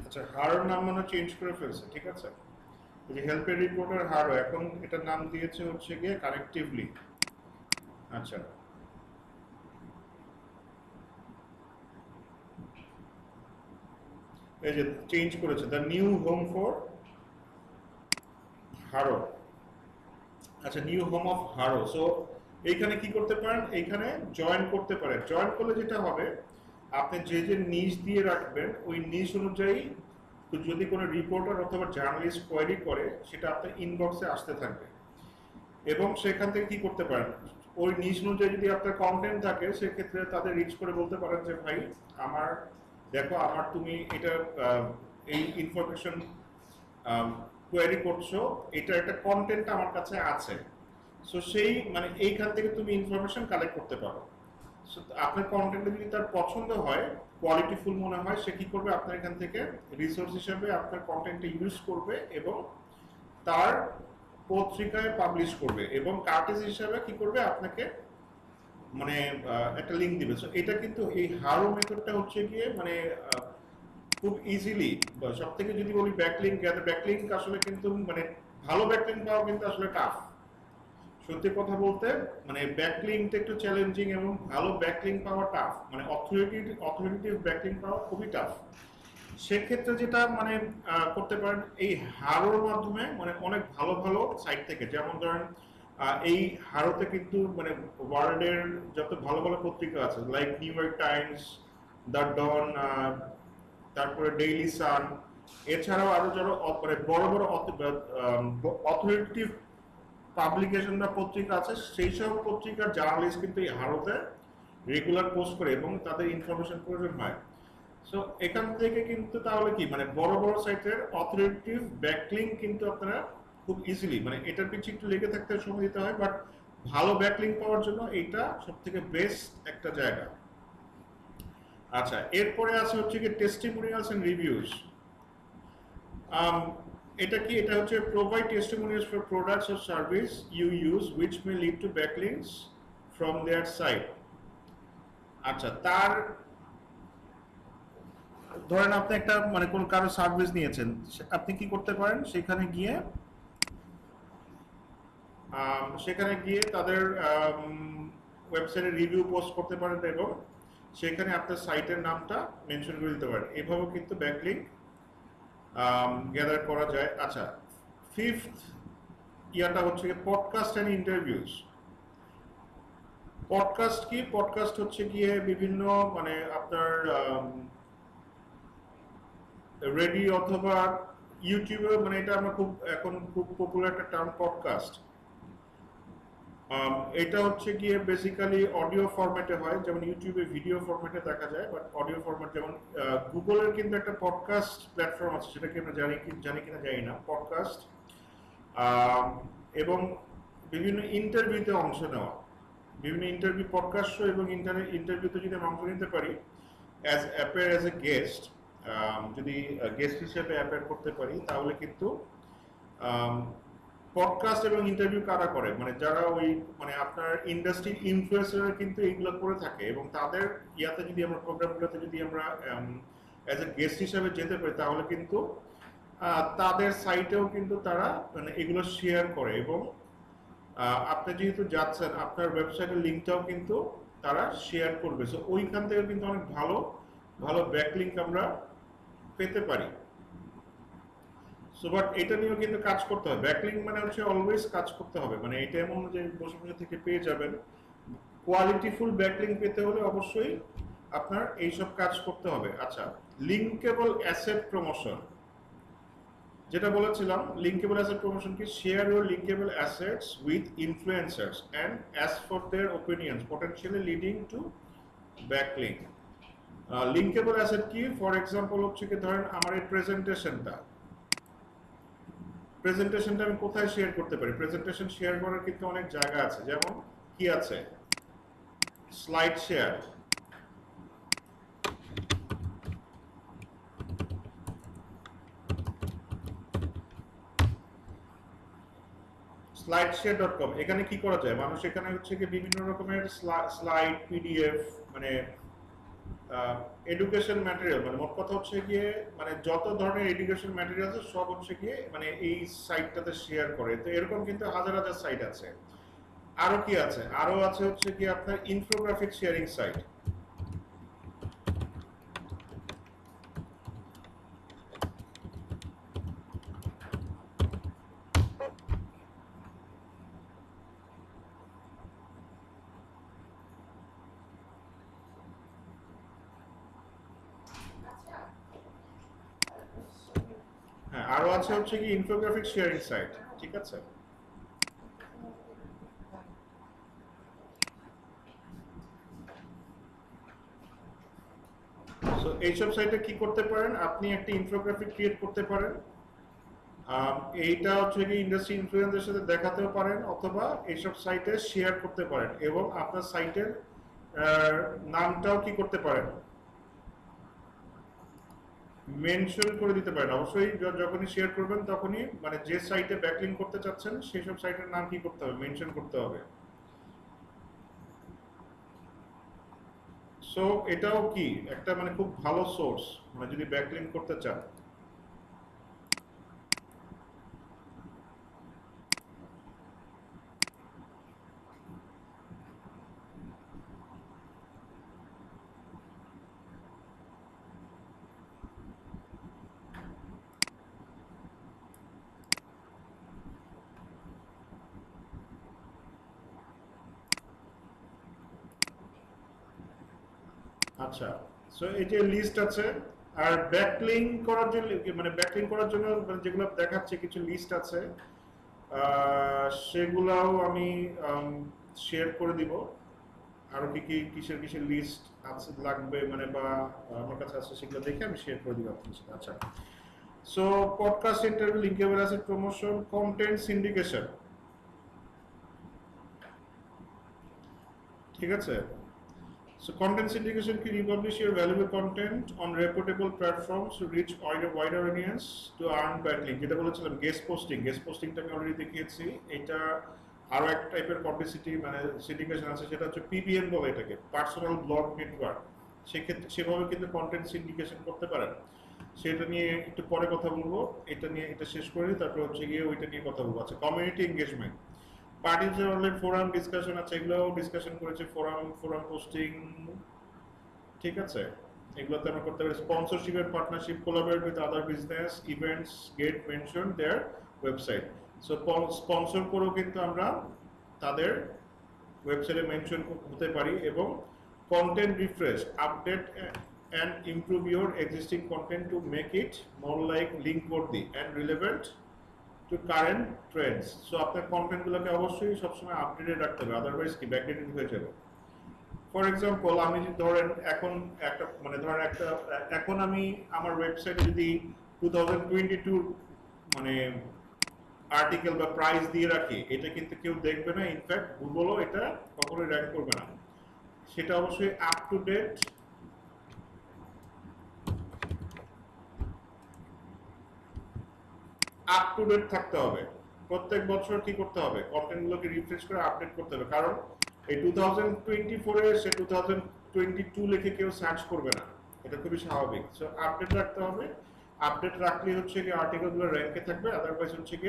আচ্ছা, হারোর নাম মনে চেঞ্জ করে ফেলছে, ঠিক আছে? এই যে হেল্পের রিপোর্টার হারো, এখন এটার নাম দিয়েছে হচ্ছে গিয়ে কানেক্টিভলি। আচ্ছা, এই যে চেঞ্জ করেছে, দ্য নিউ হোম ফর হারো। আচ্ছা, নিউ হোম অফ হারো। সো এইখানে কি করতে পারেন, এইখানে জয়েন করতে পারেন। জয়েন করলে যেটা হবে, আপনি যে যে নিচ দিয়ে রাখবেন ওই নিচ অনুযায়ী যদি কোনো রিপোর্টার অথবা জার্নালিস্ট কোয়েরি করে সেটা আপনার ইনবক্সে আসতে থাকবে এবং সেখান থেকে কি করতে পারেন ওই নিচ অনুযায়ী যদি আপনার কন্টেন্ট থাকে সেক্ষেত্রে তাদের রিচ করে বলতে পারেন যে ভাই আমার দেখো আমার তুমি এটা এই ইনফরমেশন কোয়েরি করছো এটা একটা কন্টেন্ট আমার কাছে আছে সো সেই মানে এইখান থেকে তুমি ইনফরমেশন কালেক্ট করতে পারো সো আপনার কন্টেন্টে যদি তার পছন্দ হয় কোয়ালিটিফুল মনে হয় সে কি করবে আপনার এখান থেকে রিসোর্স হিসেবে আপনার কন্টেন্টে ইউজ করবে এবং তার পত্রিকায় পাবলিশ করবে এবং কার্টিস হিসাবে কি করবে আপনাকে মানে একটা লিংক দিবে সো এটা কিন্তু এই হারো মেথডটা হচ্ছে গিয়ে মানে খুব ইজিলি সব থেকে যদি বলি ব্যাকলিংক ব্যাকলিংক আসলে কিন্তু মানে ভালো ব্যাকলিংক পাওয়া কিন্তু আসলে টাফ সত্যি কথা বলতে মানে ব্যাকলিংকটা একটু চ্যালেঞ্জিং এবং ভালো ব্যাকলিংক পাওয়া টাফ মানে অথরিটেটিভ ব্যাকলিংক পাওয়া খুবই টাফ সেক্ষেত্রে যেটা মানে করতে পারেন এই হারোর মাধ্যমে মানে অনেক ভালো ভালো সাইট থেকে যেমন ধরেন এই হারোতে কিন্তু মানে ওয়ার্ল্ডের যত ভালো ভালো পত্রিকা আছে like New York Times the Dawn তারপরে ডেইলি সান এছাড়াও আরো যারা মানে বড় বড় অথরিটেটিভ পাবলিকেশন বা পত্রিকা আছে সেই সব পত্রিকার জার্নালিস্ট কিন্তু এই হারোতে রেগুলার পোস্ট করে এবং তাদের ইনফরমেশন প্রয়োজন হয় সো এখান থেকে কিন্তু তাহলে কি মানে বড় বড় সাইটের অথরিটেটিভ ব্যাকলিংক কিন্তু আপনারা খুব ইজিলি মানে এটার পিছিয়ে একটু লেগে থাকতে সময় দিতে হয় বাট ভালো ব্যাকলিংক পাওয়ার জন্য এইটা সবথেকে বেস্ট একটা জায়গা আচ্ছা এরপরে আছে হচ্ছে কি টেস্টিমোনিয়ালস এন্ড রিভিউজ এটা কি এটা হচ্ছে provide testimonials for products or service you use which may lead to backlinks from their site আচ্ছা তার ধরেন আপনি একটা মানে কোন কারো সার্ভিস নিয়েছেন আপনি কি করতে পারেন সেখানে গিয়ে তাদের ওয়েবসাইটে রিভিউ পোস্ট করতে পারেন এবং সেখানে আপনার সাইটের নামটা মেনশন করে দিতে পারেন এভাবেও কিন্তু ব্যাকলিংক গ্যাদার করা যায় আচ্ছা ফিফথ ইয়াটা হচ্ছে পডকাস্ট এন্ড ইন্টারভিউজ পডকাস্ট কি পডকাস্ট হচ্ছে গিয়ে বিভিন্ন মানে আপনার রেডিও অথবা ইউটিউবে মানে এটা আমরা খুব এখন খুব পপুলার একটা টার্ম পডকাস্ট এটা হচ্ছে গিয়ে বেসিক্যালি অডিও ফরম্যাটে হয় যেমন ইউটিউবে ভিডিও ফরম্যাটে দেখা যায় বাট অডিও ফরম্যাট যেমন গুগলের কিন্তু একটা পডকাস্ট প্ল্যাটফর্ম আছে সেটাকে আমরা জানি কিনা জানি না পডকাস্ট এবং বিভিন্ন ইন্টারভিউতে অংশ নেওয়া বিভিন্ন ইন্টারভিউ পডকাস্ট শো এবং ইন্টারভিউতে যদি আমরা অংশ নিতে পারি অ্যাজ এ গেস্ট যদি গেস্ট হিসেবে অ্যাপিয়ার করতে পারি তাহলে কিন্তু পডকাস্ট এবং ইন্টারভিউ কারা করে মানে যারা ওই মানে আপনার ইন্ডাস্ট্রি ইনফ্লুয়েন্সার কিন্তু এইগুলো করে থাকে এবং তাদের ইয়াতে যদি আমরা প্রোগ্রামগুলোতে যদি আমরা অ্যাজ এ গেস্ট হিসেবে যেতে পারি তাহলে কিন্তু তাদের সাইটেও কিন্তু তারা মানে এগুলো শেয়ার করে এবং আপনি যেহেতু যাচ্ছেন আপনার ওয়েবসাইটের লিঙ্কটাও কিন্তু তারা শেয়ার করবে সো ওইখান থেকে কিন্তু অনেক ভালো ভালো ব্যাকলিংক আমরা পেতে পারি সো বাট এটা নিয়েও কিন্তু কাজ করতে হবে ব্যাকলিংক মানে হচ্ছে অলওয়েজ কাজ করতে হবে মানে এটা এমন যে বসে বসে থেকে পেয়ে যাবেন কোয়ালিটিফুল ব্যাকলিংক পেতে হলে অবশ্যই আপনার এইসব কাজ করতে হবে আচ্ছা লিঙ্কেবল অ্যাসেট প্রমোশন যেটা বলেছিলাম লিঙ্কেবল অ্যাসেট প্রমোশন কি share your linkable assets with influencers and as for their opinions potentially leading to backlink linkable asset কি ফর এক্সাম্পল হচ্ছে কি ধরেন আমার এই প্রেজেন্টেশনটা আমি কোথায় শেয়ার করতে পারি প্রেজেন্টেশন শেয়ার করার কিন্তু অনেক জায়গা আছে যেমন কি আছে স্লাইড শেয়ার slideshare.com এখানে কি করা যায় মানুষ এখানে হচ্ছে কি বিভিন্ন রকমের স্লাইড পিডিএফ মানে এডুকেশন ম্যাটেরিয়াল মানে মোট কথা হচ্ছে গিয়ে মানে যত ধরনের এডুকেশন ম্যাটেরিয়াল আছে সব হচ্ছে গিয়ে মানে এই সাইটটাতে শেয়ার করে তো এরকম কিন্তু হাজার হাজার সাইট আছে আরো কি আছে আরো আছে হচ্ছে কি আপনার ইনফোগ্রাফিক শেয়ারিং সাইট আরো আছে হচ্ছে কি ইনফোগ্রাফিক শেয়ারিং সাইট, ঠিক আছে? সো এইসব সাইটে কি করতে পারেন, আপনি একটা ইনফোগ্রাফিক ক্রিয়েট করতে পারেন। এইটা হচ্ছে কি ইন্ডাস্ট্রি ইনফ্লুয়েন্সারের সাথে দেখাতেও পারেন, অথবা এইসব সাইটে শেয়ার করতে পারেন, এবং আপনার সাইটের নামটাও কি করতে পারেন, মেনশন করে দিতে পারেন। অবশ্যই যখনই শেয়ার করবেন তখনই মানে যে সাইটে ব্যাকলিংক করতে চাচ্ছেন সেই সব সাইটের নাম কি করতে হবে, মেনশন করতে হবে। সো এটাও কি একটা মানে খুব ভালো সোর্স, মানে যদি ব্যাকলিংক করতে চান। আচ্ছা, সো এই যে লিস্ট আছে, আর ব্যাকলিংক করার জন্য মানে ব্যাকলিংক করার জন্য মানে যেগুলো দেখাচ্ছে কিছু লিস্ট আছে, সেগুলাও আমি শেয়ার করে দিব। আরো কি কি কিসের কিসের লিস্ট আছে লাগবে মানে বা আমার কাছে আছে সেগুলো দেখে আমি শেয়ার করে দিব আপনার সাথে। আচ্ছা, so podcast interview, linkable asset promotion, content syndication, ঠিক আছে? So content syndication can you publish your valuable content on reputable platforms to reach wider audience to earn backlink. যেটা বলেছিলাম গেস্ট পোস্টিং, গেস্ট পোস্টিংটা আমি অলরেডি দেখিয়েছি। এটা আরো এক টাইপের পাবলিসিটি মানে সিন্ডিকেশন আছে, সেটা হচ্ছে পিবিএন বলে এটাকে, পার্সোনাল ব্লগ নেটওয়ার্ক। সেক্ষেত্রে সেভাবে কিন্তু কন্টেন্ট সিন্ডিকেশন করতে পারেন। সেটা নিয়ে একটু পরে কথা বলবো, এটা নিয়ে এটা শেষ করে তারপর হচ্ছে গিয়ে ওইটা নিয়ে কথা বলবো। আচ্ছা, community engagement, participate online forum discussion আছে, এগুলোও ডিসকাশন করেছে, ফোরাম পোস্টিং, ঠিক আছে? এগুলোতে আমরা করতে পারি sponsorship and partnership, collaborate with other business events, get mention their website. So sponsor করেও কিন্তু আমরা তাদের ওয়েবসাইটে মেনশন হতে পারি। এবং content refresh, update and improve your existing content to make it more like link worthy and relevant to current trends. So আপনার কন্টেন্টগুলোকে অবশ্যই সবসময় আপডেটেড রাখতে হবে, আদারওয়াইজ কি ব্যাকডেটেড হয়ে যাবে। ফর এক্সাম্পল, আমি যদি ধরেন এখন একটা মানে ধরেন একটা এখন আমি আমার ওয়েবসাইটে যদি 2022 মানে আর্টিকেল বা প্রাইস দিয়ে রাখি, এটা কিন্তু কেউ দেখবে না, ইনফ্যাক্ট গুগলও এটা কখনোই র্যাঙ্ক করবে না। সেটা অবশ্যই আপ টু ডেট থাকতে হবে। প্রত্যেক বছর কি করতে হবে, কন্টেন্টগুলোকে রিফ্রেশ করে আপডেট করতে হবে, কারণ এই 2024 এ সে 2022 লিখে কেউ সার্চ করবে না, এটা খুবই স্বাভাবিক। সো আপডেট রাখতে হবে, আপডেট রাখলে হচ্ছে কি আর্টিকেলগুলো র্যাঙ্কে থাকবে, আদারওয়াইজ হচ্ছে কি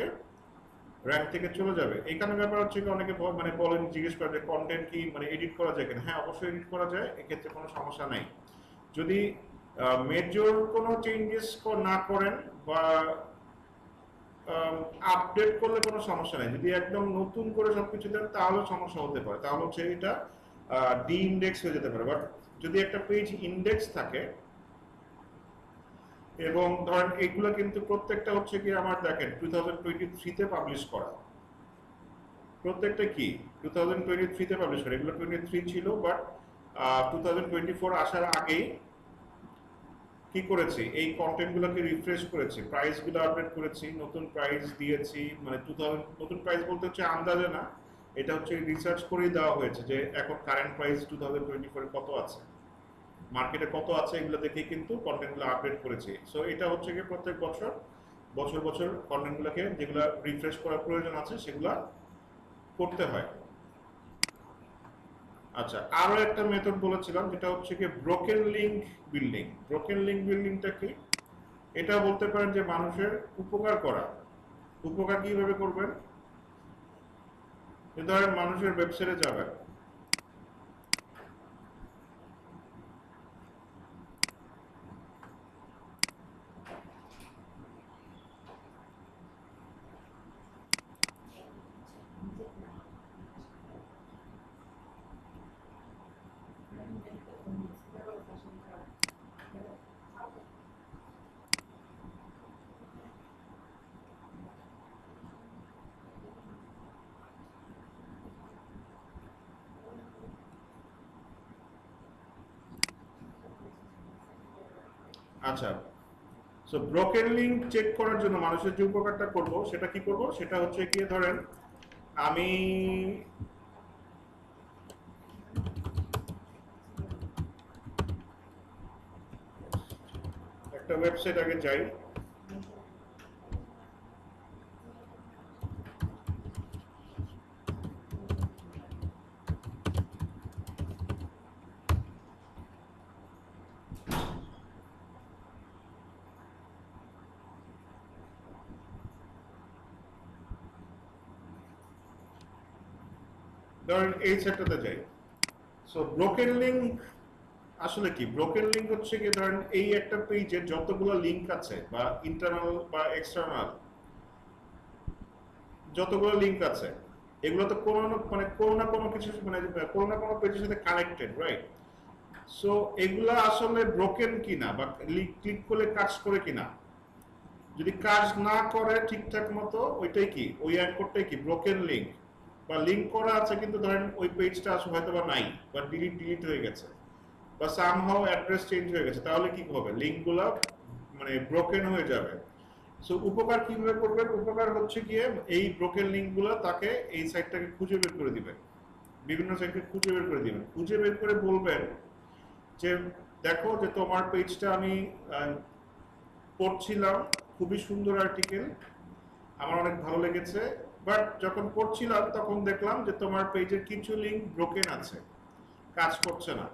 র্যাঙ্ক থেকে চলে যাবে। এইখানে ব্যাপার হচ্ছে কি অনেকে মানে বলেন, জিজ্ঞেস করে যে কন্টেন্ট কি মানে এডিট করা যায় কিনা। হ্যাঁ, অবশ্যই এডিট করা যায়, এক্ষেত্রে কোনো সমস্যা নাই। যদি মেজর কোনো চেঞ্জেস না করেন বা আপডেট করলে কোনো সমস্যা নাই। যদি একদম নতুন করে সবকিছু দেন তাহলে সমস্যা হতে পারে, তাহলে হচ্ছে এটা ডি ইন্ডেক্স হয়ে যেতে পারে। বাট যদি একটা পেজ ইন্ডেক্স থাকে, এবং ধরেন এগুলো কিন্তু প্রত্যেকটা হচ্ছে কি আমার দেখেন 2023 তে পাবলিশ করা, প্রত্যেকটা কি 2023 তে পাবলিশ করা, এগুলো 23 ছিল, বাট 2024 আসার আগেই কি করেছি, এই কন্টেন্টগুলোকে রিফ্রেশ করেছি, প্রাইসগুলো আপডেট করেছি, নতুন প্রাইস দিয়েছি। মানে 2000 নতুন প্রাইস বলতে হচ্ছে আন্দাজে না, এটা হচ্ছে রিসার্চ করেই দেওয়া হয়েছে যে এখন কারেন্ট প্রাইস 2024 এ কত আছে, মার্কেটে কত আছে, এগুলো দেখেই কিন্তু কন্টেন্টগুলো আপডেট করেছি। সো এটা হচ্ছে কি প্রত্যেক বছর বছর বছর কন্টেন্টগুলোকে যেগুলো রিফ্রেশ করার প্রয়োজন আছে সেগুলো করতে হয়। আচ্ছা, আরো একটা মেথড বলেছিলাম যেটা হচ্ছে কি broken link building. Broken link বিল্ডিংটা কি? এটা বলতে পারেন যে মানুষের উপকার করা। উপকার কিভাবে করবেন, ধরেন মানুষের ওয়েবসাইটে যাবেন, আচ্ছা, সো ব্রোকেন লিঙ্ক চেক করার জন্য মানুষের যে উপকারটা করব সেটা কি করব, সেটা হচ্ছে কি, ধরেন আমি একটা ওয়েবসাইট আগে যাই, ধরেন এই সেটটাতে যাই। সো ব্রোকেন লিঙ্ক আসলে কি? ব্রোকেন লিঙ্ক হচ্ছে কি, ধরেন এই একটা পেজের যতগুলো লিঙ্ক আছে বা ইন্টারনাল বা এক্সটার্নাল যতগুলো লিঙ্ক আছে, এগুলো তো কোনো না কোনো কিছু মানে কোনো না কোনো পেজের সাথে কানেক্টেড, রাইট? সো এগুলা আসলে ব্রোকেন কিনা বা ক্লিক করলে কাজ করে কিনা, যদি কাজ না করে ঠিকঠাক মতো, ওইটাই কি, ওই অ্যাঙ্করটাই কি ব্রোকেন লিঙ্ক। বা লিঙ্ক করা আছে কিন্তু ধরেন ওই পেজটা আসলে হয়তো বা নাই, বা ডিলিট হয়ে গেছে, বা সামহাও অ্যাড্রেস চেঞ্জ হয়ে গেছে, তাহলে কি হবে, লিঙ্কগুলো মানে ব্রোকেন হয়ে যাবে। সো উপকার কিভাবে করবেন? উপকার হচ্ছে গিয়ে এই ব্রোকেন লিঙ্কগুলো তাকে এই সাইটটাকে খুঁজে বের করে দিবেন, বিভিন্ন সাইটকে খুঁজে বের করে দিবেন, খুঁজে বের করে বলবেন যে দেখো যে তোমার পেজটা আমি পড়ছিলাম, খুবই সুন্দর আর্টিকেল, আমার অনেক ভালো লেগেছে, বাট যখন পড়ছিলাম তখন দেখলাম যে তোমার পেজের কিছু লিঙ্ক ব্রোকেন আছে, কাজ করছে না।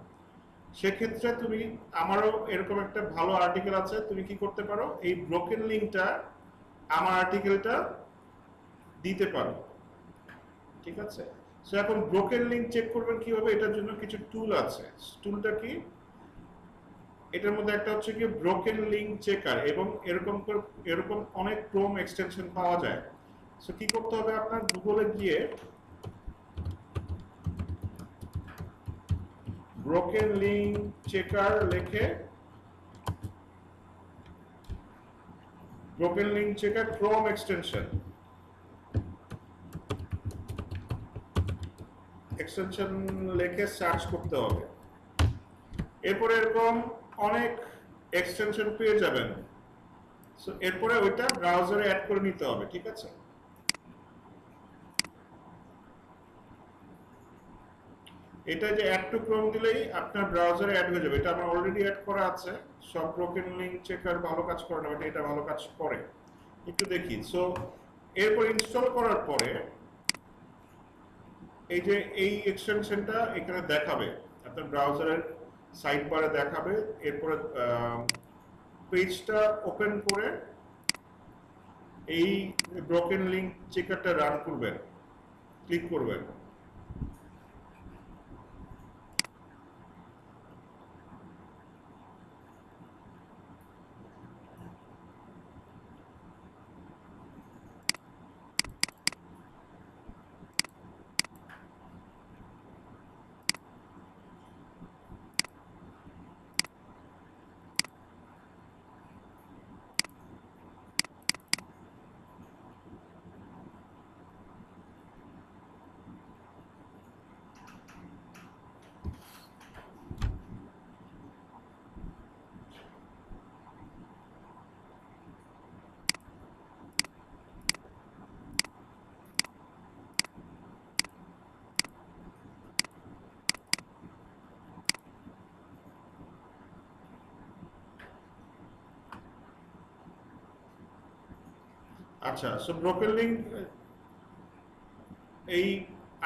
সেক্ষেত্রে তুমি, আমারও এরকম একটা ভালো আর্টিকেল আছে, তুমি কি করতে পারো, এই ব্রোকেন লিঙ্কটা আমার আর্টিকেলটা দিতে পারো, ঠিক আছে? সো এখন ব্রোকেন লিঙ্ক চেক করবেন কিভাবে, এটার জন্য কিছু টুল আছে। টুলটা কি? এটার মধ্যে একটা হচ্ছে কি ব্রোকেন লিঙ্ক চেকার, এবং এরকম অনেক ক্রোম এক্সটেনশন পাওয়া যায়। সো কি করতে হবে, আপনার গুগলে গিয়ে ব্রোকেন লিঙ্ক চেকার লিখে, broken link checker Chrome extension লিখে সার্চ করতে হবে। এরপরে এরকম অনেক এক্সটেনশন পেয়ে যাবেন। সো এরপরে ওইটা ব্রাউজারে অ্যাড করে নিতে হবে, ঠিক আছে? এটা যে অ্যাড টু ক্রোম দিলেই আপনার ব্রাউজারে অ্যাড হয়ে যাবে। এটা আমার অলরেডি অ্যাড করা আছে। সব ব্রোকেন লিঙ্ক চেকার ভালো কাজ করে না, বাট এটা ভালো কাজ করে, একটু দেখি। সো এরপর ইনস্টল করার পরে এই যে এই এক্সটেনশনটা এখানে দেখাবে, আপনার ব্রাউজারের সাইড বারে দেখাবে। এরপরে পেজটা ওপেন করে এই ব্রোকেন লিঙ্ক চেকারটা রান করবেন, ক্লিক করবেন। আচ্ছা, সো ব্রোকেন লিঙ্ক এই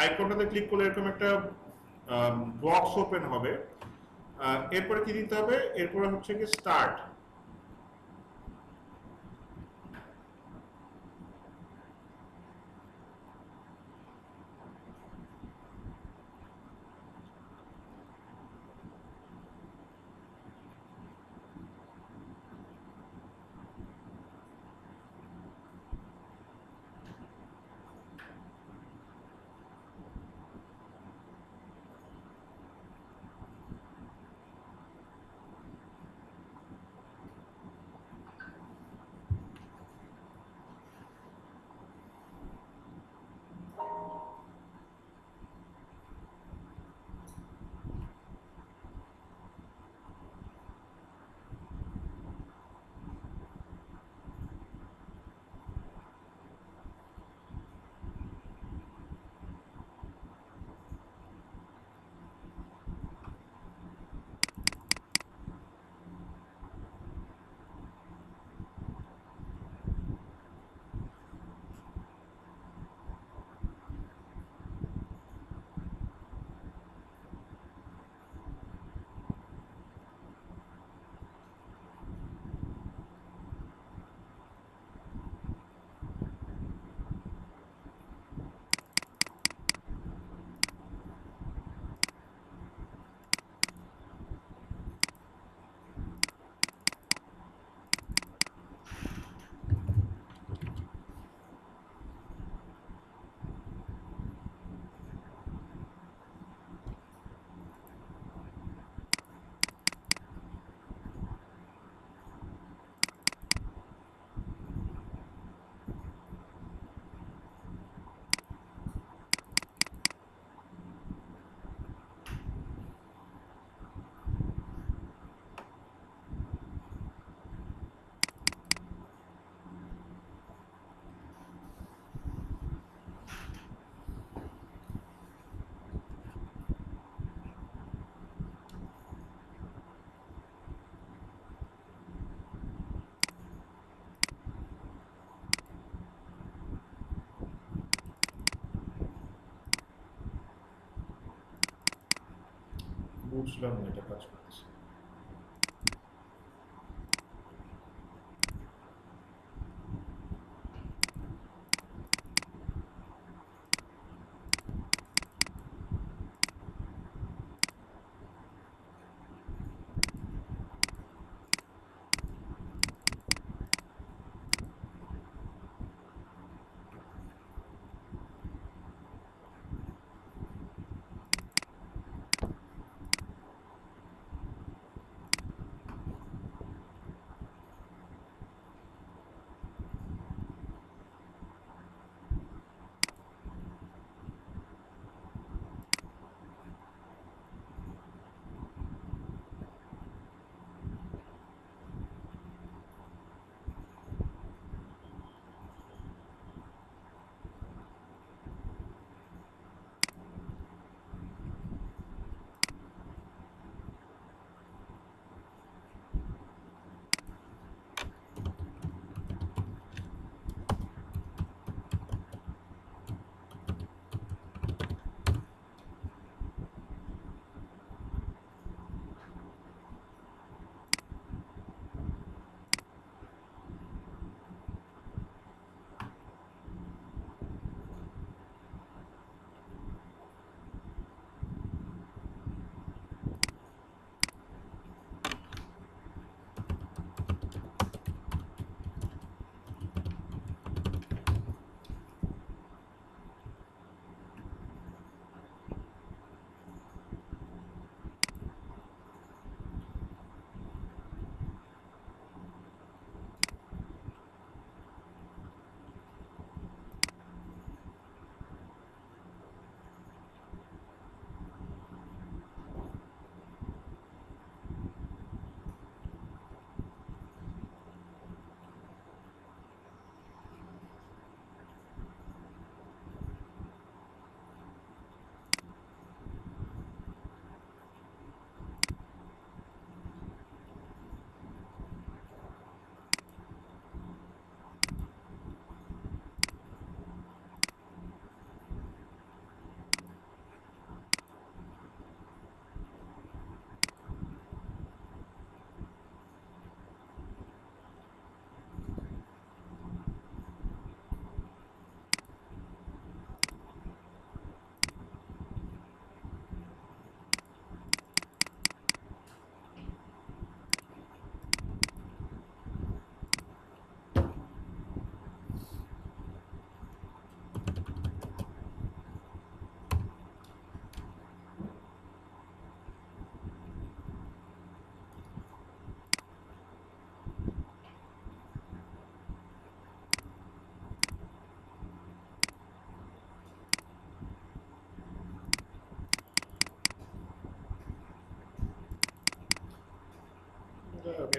আইকনটাতে ক্লিক করলে এরকম একটা বক্স ওপেন হবে। এরপরে কি দিতে হবে? এরপরে হচ্ছে কি স্টার্ট। বুঝলাম না এটা কাজ করতেছে।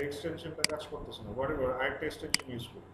এক্সটেনশনটা কাজ করতেছে না, হোয়াট এভার আরেকটা এক্সটেনশন ইউজ করি।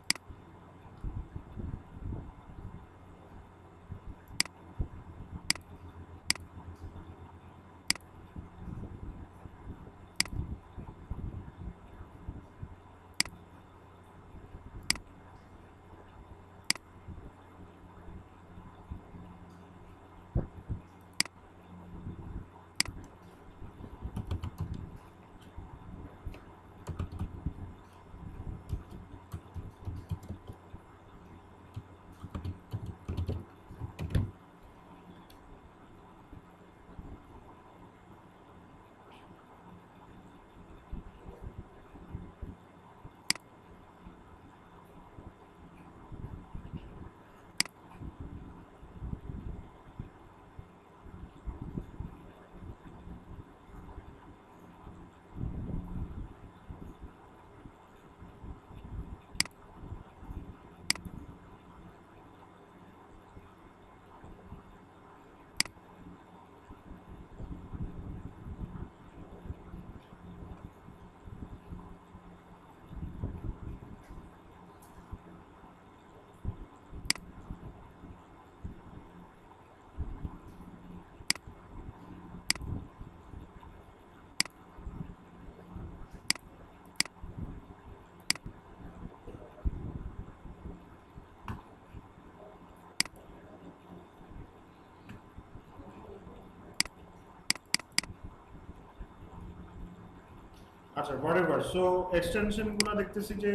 আচ্ছা whatever, সো এক্সটেনশন গুলো দেখতেছি যে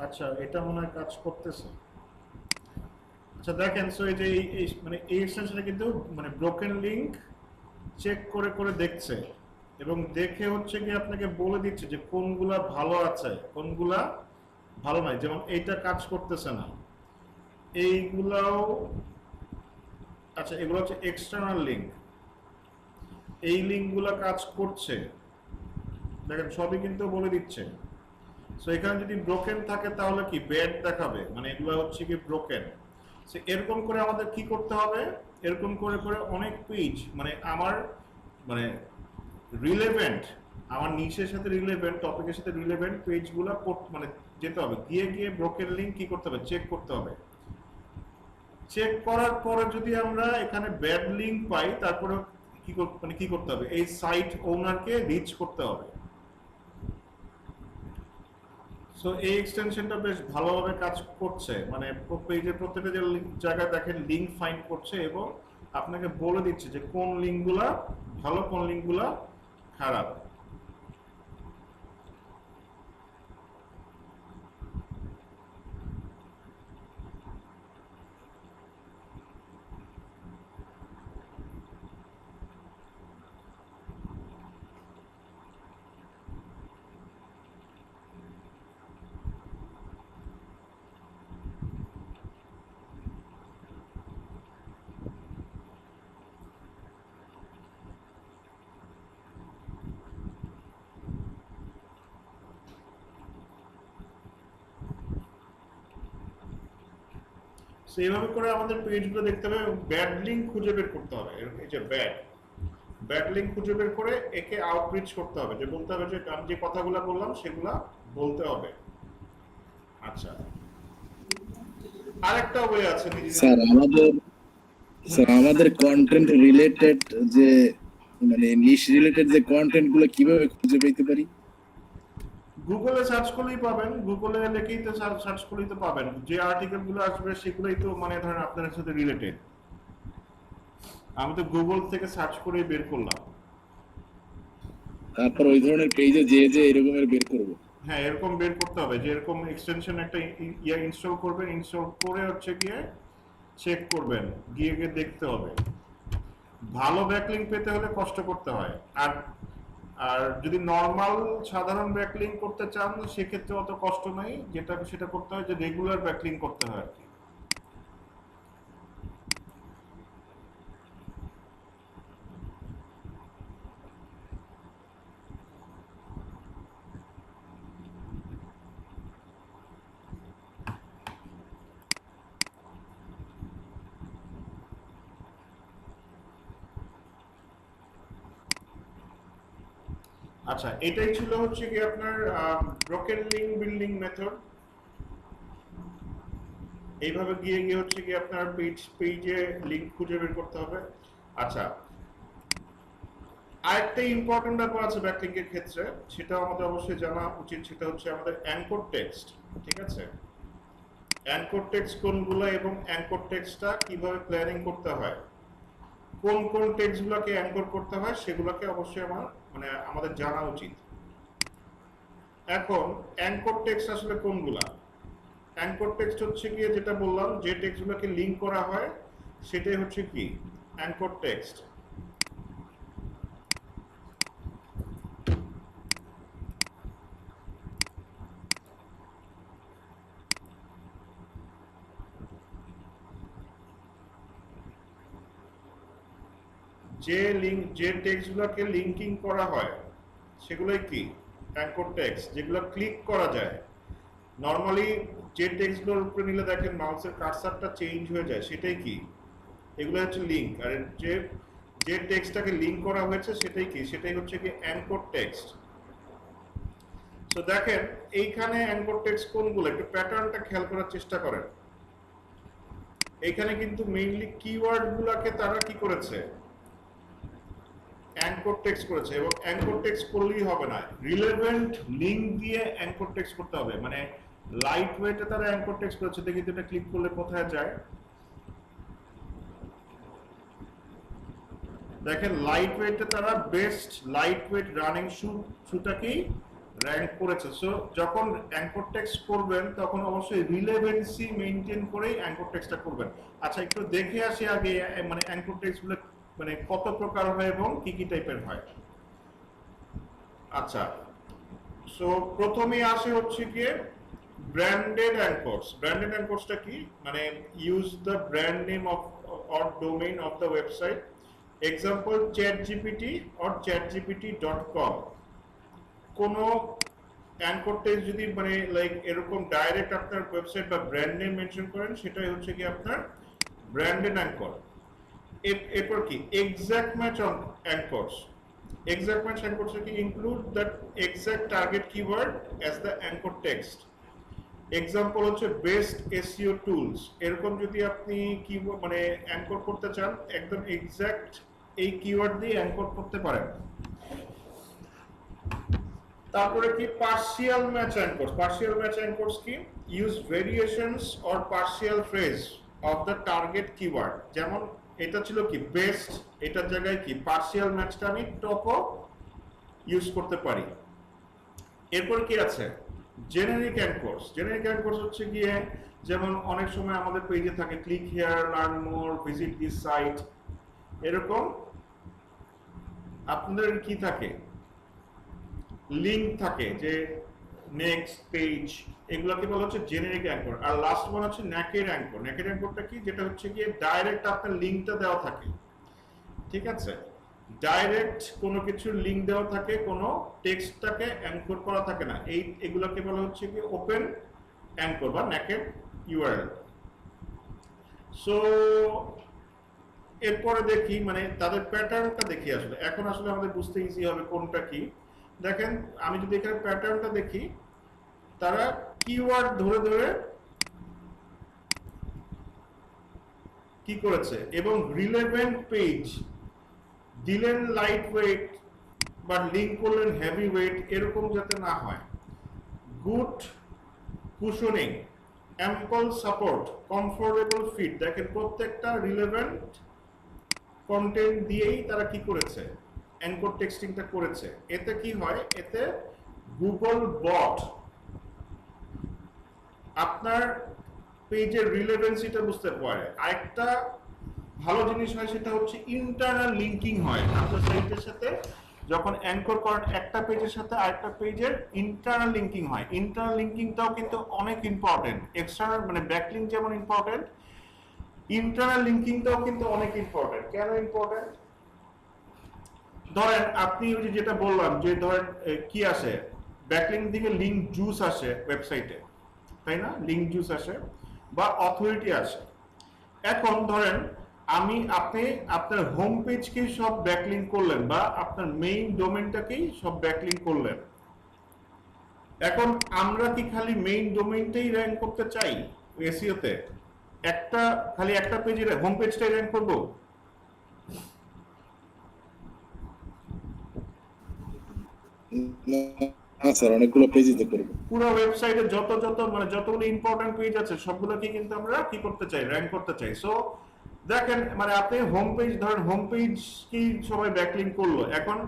আচ্ছা এটা মনে হয় কাজ করতেছে। আচ্ছা দেখেন, সো এই যে মানে এই এক্সটেনশনে কিন্তু মানে ব্রোকেন লিংক চেক করে করে দেখছে এবং দেখে হচ্ছে কি আপনাকে বলে দিচ্ছে যে কোনগুলা ভালো আছে কোনগুলা ভালো নাই। যেমন এইটা কাজ করতেছে না, এইগুলাও। আচ্ছা এগুলো হচ্ছে এক্সটার্নাল লিংক, এই লিঙ্কগুলো কাজ করছে, দেখেন সবই কিন্তু বলে দিচ্ছে। সো এখানে যদি ব্রোকেন থাকে তাহলে কি ব্যাড দেখাবে, মানে এগুলো হচ্ছে কি ব্রোকেন। সো এরকম করে আমাদের কি করতে হবে, এরকম করে করে অনেক পেজ মানে আমার মানে রিলেভেন্ট, আমার নিচের সাথে রিলেভেন্ট টপিকের সাথে রিলেভেন্ট পেজগুলো মানে যেতে হবে, গিয়ে গিয়ে ব্রোকেন লিঙ্ক কি করতে হবে, চেক করতে হবে। চেক করার পরে যদি আমরা এখানে ব্যাড লিঙ্ক পাই তারপরে মানে কি করতে হবে, এই সাইট ওনারকে রিচ করতে হবে। সো এই এক্সটেনশনটা বেশ ভালোভাবে কাজ করছে, মানে পেজের প্রত্যেকটা যে জায়গায় দেখেন লিঙ্ক ফাইন্ড করছে এবং আপনাকে বলে দিচ্ছে যে কোন লিঙ্কগুলা ভালো কোন লিঙ্কগুলা খারাপ। সো এইভাবে করে আমাদের পেজগুলো দেখতে হবে, ব্যাড লিঙ্ক খুঁজে বের করতে হবে। এই যে ব্যাড লিঙ্ক খুঁজে বের করে একে আউটরিচ করতে হবে, যে বলতে হবে যে আমি যে কথাগুলো বললাম সেগুলা বলতে হবে। আচ্ছা আরেকটা ওয়ে আছে স্যার আমাদের কন্টেন্ট রিলেটেড যে মানে নিশ রিলেটেড যে কন্টেন্ট গুলো কিভাবে খুঁজে পেতে পারি? গুগলে সার্চ করলেই পাবেন, গুগলে লিখেই তো সার্চ করলেই তো পাবেন, যে আর্টিকেল গুলো আসবে সেগুলোই তো মানে ধরেন আপনার সাথে রিলেটেড। আমি তো গুগল থেকে সার্চ করে বের করলাম। তারপর ওই ধরনের পেজে যে এরকমের বের করব। হ্যাঁ এরকম বের করতে হবে, যে এরকম এক্সটেনশন একটা ইয়া ইনস্টল করবেন, ইনস্টল করে হচ্ছে গিয়ে চেক করবেন, গিয়ে গিয়ে দেখতে হবে। ভালো ব্যাকলিংক পেতে হলে কষ্ট করতে হয়, আর আর যদি নর্মাল সাধারণ ব্যাকলিংক করতে চান সেক্ষেত্রে অত কষ্ট নাই, যেটা সেটা করতে হয় যে রেগুলার ব্যাকলিংক করতে হয় আর কি। আচ্ছা এটাই ছিল হচ্ছে কি আপনার ব্রোকেন লিঙ্ক বিল্ডিং মেথড। এইভাবে গিয়ে গিয়ে হচ্ছে কি আপনার পেজে লিঙ্ক খুঁজে বের করতে হবে। আচ্ছা আরেকটা ইম্পর্টেন্ট ব্যাপার আছে ব্যাকলিংকের ক্ষেত্রে, সেটা আমাদের অবশ্যই জানা উচিত, সেটা হচ্ছে আমাদের অ্যাঙ্কর টেক্সট। ঠিক আছে, অ্যাঙ্কর টেক্সট কোনগুলো এবং অ্যাঙ্কর টেক্সটটা কিভাবে প্ল্যানিং করতে হয়, কোন কোন টেক্সটগুলোকে অ্যাঙ্কর করতে হয় সেগুলোকে অবশ্যই আমাদের জানা উচিত। এখন অ্যাঙ্কর টেক্সট আসলে কোনগুলা? অ্যাঙ্কর টেক্সট হচ্ছে গিয়ে যেটা বললাম, যে টেক্সটগুলোকে লিংক করা হয় সেটাই হচ্ছে কি অ্যাঙ্কর টেক্সট। যে টেক্সটগুলোকে লিংকিং করা হয় সেগুলোই কি অ্যাঙ্কর টেক্সট, যেগুলো ক্লিক করা যায়। নরমালি যে টেক্সটগুলোর উপরে নিলে দেখেন মাউসের কার্সারটা চেঞ্জ হয়ে যায়, সেটাই কি, এগুলো হচ্ছে লিংক। আর যে টেক্সটটাকে লিংক করা হয়েছে সেটাই কি, সেটাই হচ্ছে কি অ্যাঙ্কর টেক্সট। তো দেখেন এইখানে অ্যাঙ্কর টেক্সট কোনগুলো, একটু প্যাটার্নটা খেয়াল করার চেষ্টা করেন। এইখানে কিন্তু মেইনলি কিওয়ার্ড গুলাকে তারা কি করেছে, অ্যাঙ্কর টেক্সট করেছে। এবং অ্যাঙ্কর টেক্সট করলেই হবে না, রিলেভেন্ট লিংক দিয়ে অ্যাঙ্কর টেক্সট করতে হবে। মানে লাইট ওয়েটে তারা অ্যাঙ্কর টেক্সট করেছে, দেখি তো এটা ক্লিক করলে কোথায় যায়। দেখেন লাইট ওয়েটে তারা বেস্ট লাইট ওয়েট রানিং শুটাকেই র্যাঙ্ক করেছে। সো যখন অ্যাঙ্কর টেক্সট করবেন তখন অবশ্যই রিলেভেন্সি মেইনটেইন করেই অ্যাঙ্কর টেক্সটটা করবেন। আচ্ছা একটু দেখে আসি আগে মানে অ্যাঙ্কর টেক্সটগুলো মানে কত প্রকার হয় এবং কি কি টাইপের হয়। আচ্ছা সো প্রথমেই আসে হচ্ছে গিয়ে ব্র্যান্ডেড অ্যাঙ্করস। ব্র্যান্ডেড অ্যাঙ্করসটা কি, মানে use the brand name of or domain of the website, example ChatGPT or chatgpt.com। কোনো অ্যাঙ্কর টেক্সট যদি মানে লাইক এরকম ডাইরেক্ট আপনার ওয়েবসাইট বা ব্র্যান্ড নেম মেনশন করেন সেটাই হচ্ছে কি আপনার ব্র্যান্ডেড অ্যাঙ্কর। এরপর কি exact match anchors. Exact match anchors include that exact target keyword as the anchor text. Example হচ্ছে বেস্ট SEO টুলস। এরকম যদি আপনি কিওয়ার্ড মানে অ্যাঙ্কর করতে চান একদম এক্সাক্ট এই কিওয়ার্ড দিয়ে অ্যাঙ্কর করতে পারেন। তারপরে কি পার্শিয়াল ম্যাচ অ্যাঙ্করস। পার্শিয়াল ম্যাচ অ্যাঙ্করস কি use variations or partial phrase of the target keyword. যেমন এটা ছিল কি বেস্ট, এটার জায়গায় কি পার্শিয়াল ম্যাচটা আমি টপও ইউজ করতে পারি। এরপর কি আছে জেনারিক অ্যাঙ্করস। জেনারিক অ্যাঙ্করস হচ্ছে গিয়ে যেমন অনেক সময় আমাদের পেজে থাকে click here, learn more, visit this site, এরকম আপনাদের কি থাকে লিংক থাকে যে নেক্সট পেজ, এগুলোকে বলা হচ্ছে জেনারিক অ্যাঙ্কর। আর লাস্ট ওয়ান হচ্ছে ন্যাকেড অ্যাঙ্কর। ন্যাকেড অ্যাঙ্করটা কি, যেটা হচ্ছে গিয়ে ডাইরেক্ট আপনার লিংকটা দেওয়া থাকে, ঠিক আছে, ডাইরেক্ট কোনো কিছুর লিংক দেওয়া থাকে, কোনো টেক্সটটাকে অ্যাঙ্কর করা থাকে না। এগুলোকে বলা হচ্ছে কি ওপেন অ্যাঙ্কর বা ন্যাকেড ইউআরএল। সো এরপরে দেখি মানে তাদের প্যাটার্নটা দেখি আসলে, এখন আসলে আমাদের বুঝতে ইজি হবে কোনটা কি। দেখেন আমি যদি এখানে প্যাটার্নটা দেখি, তারা কিওয়ার্ড ধরে ধরে কি করেছে এবং রিলেভেন্ট পেজ দিলেন লাইট ওয়েট বা লিঙ্ক করলেন হেভি ওয়েট, এরকম যাতে না হয়। Good cushioning, ample support, comfortable fit, দেখেন প্রত্যেকটা রিলেভেন্ট কন্টেন্ট দিয়েই তারা কি করেছে অ্যাঙ্কর টেক্সটিংটা করেছে। এতে কি হয়, এতে গুগল বট আপনার পেজের রিলেভেন্সিটা বুঝতে পারে। আরেকটা ভালো জিনিস হয় সেটা হচ্ছে ইন্টারনাল লিঙ্কিং হয় আপনার সাইটের সাথে। যখন অ্যাঙ্কর করেন একটা পেজের সাথে আরেকটা পেজের ইন্টারনাল লিঙ্কিং হয়। ইন্টারনাল লিঙ্কিংটাও কিন্তু অনেক ইম্পর্টেন্ট। এক্সটার্নাল মানে ব্যাকলিঙ্ক যেমন ইম্পর্টেন্ট, ইন্টারনাল লিঙ্কিংটাও কিন্তু অনেক ইম্পর্টেন্ট। কেন ইম্পর্টেন্ট, ধরেন আপনি ওই যেটা বললাম যে ধরেন কি আসে ব্যাকলিঙ্ক দিকে লিঙ্ক জুস আসে ওয়েবসাইটে, তাই না, লিঙ্ক জুস আসে বা অথরিটি আসে। এখন ধরেন আপনি আপনার হোম পেজকেই সব ব্যাকলিঙ্ক করলেন বা আপনার মেইন ডোমেইনটাকেই সব ব্যাকলিঙ্ক করলেন। এখন আমরা কি খালি মেইন ডোমেইনটাই র্যাঙ্ক করতে চাই এসইওতে? খালি একটা পেজের হোম পেজটাই র্যাঙ্ক করব? না স্যার, অনেকগুলো পেজই করব। পুরো ওয়েবসাইটে যতগুলো ইম্পর্টেন্ট পেজ আছে সবগুলোকে কিন্তু আমরা কি করতে চাই, র্যাঙ্ক করতে চাই। সো দেখেন মানে আপনি হোম পেজ ধরেন হোম পেজ কি সবাই ব্যাকলিঙ্ক করলো, এখন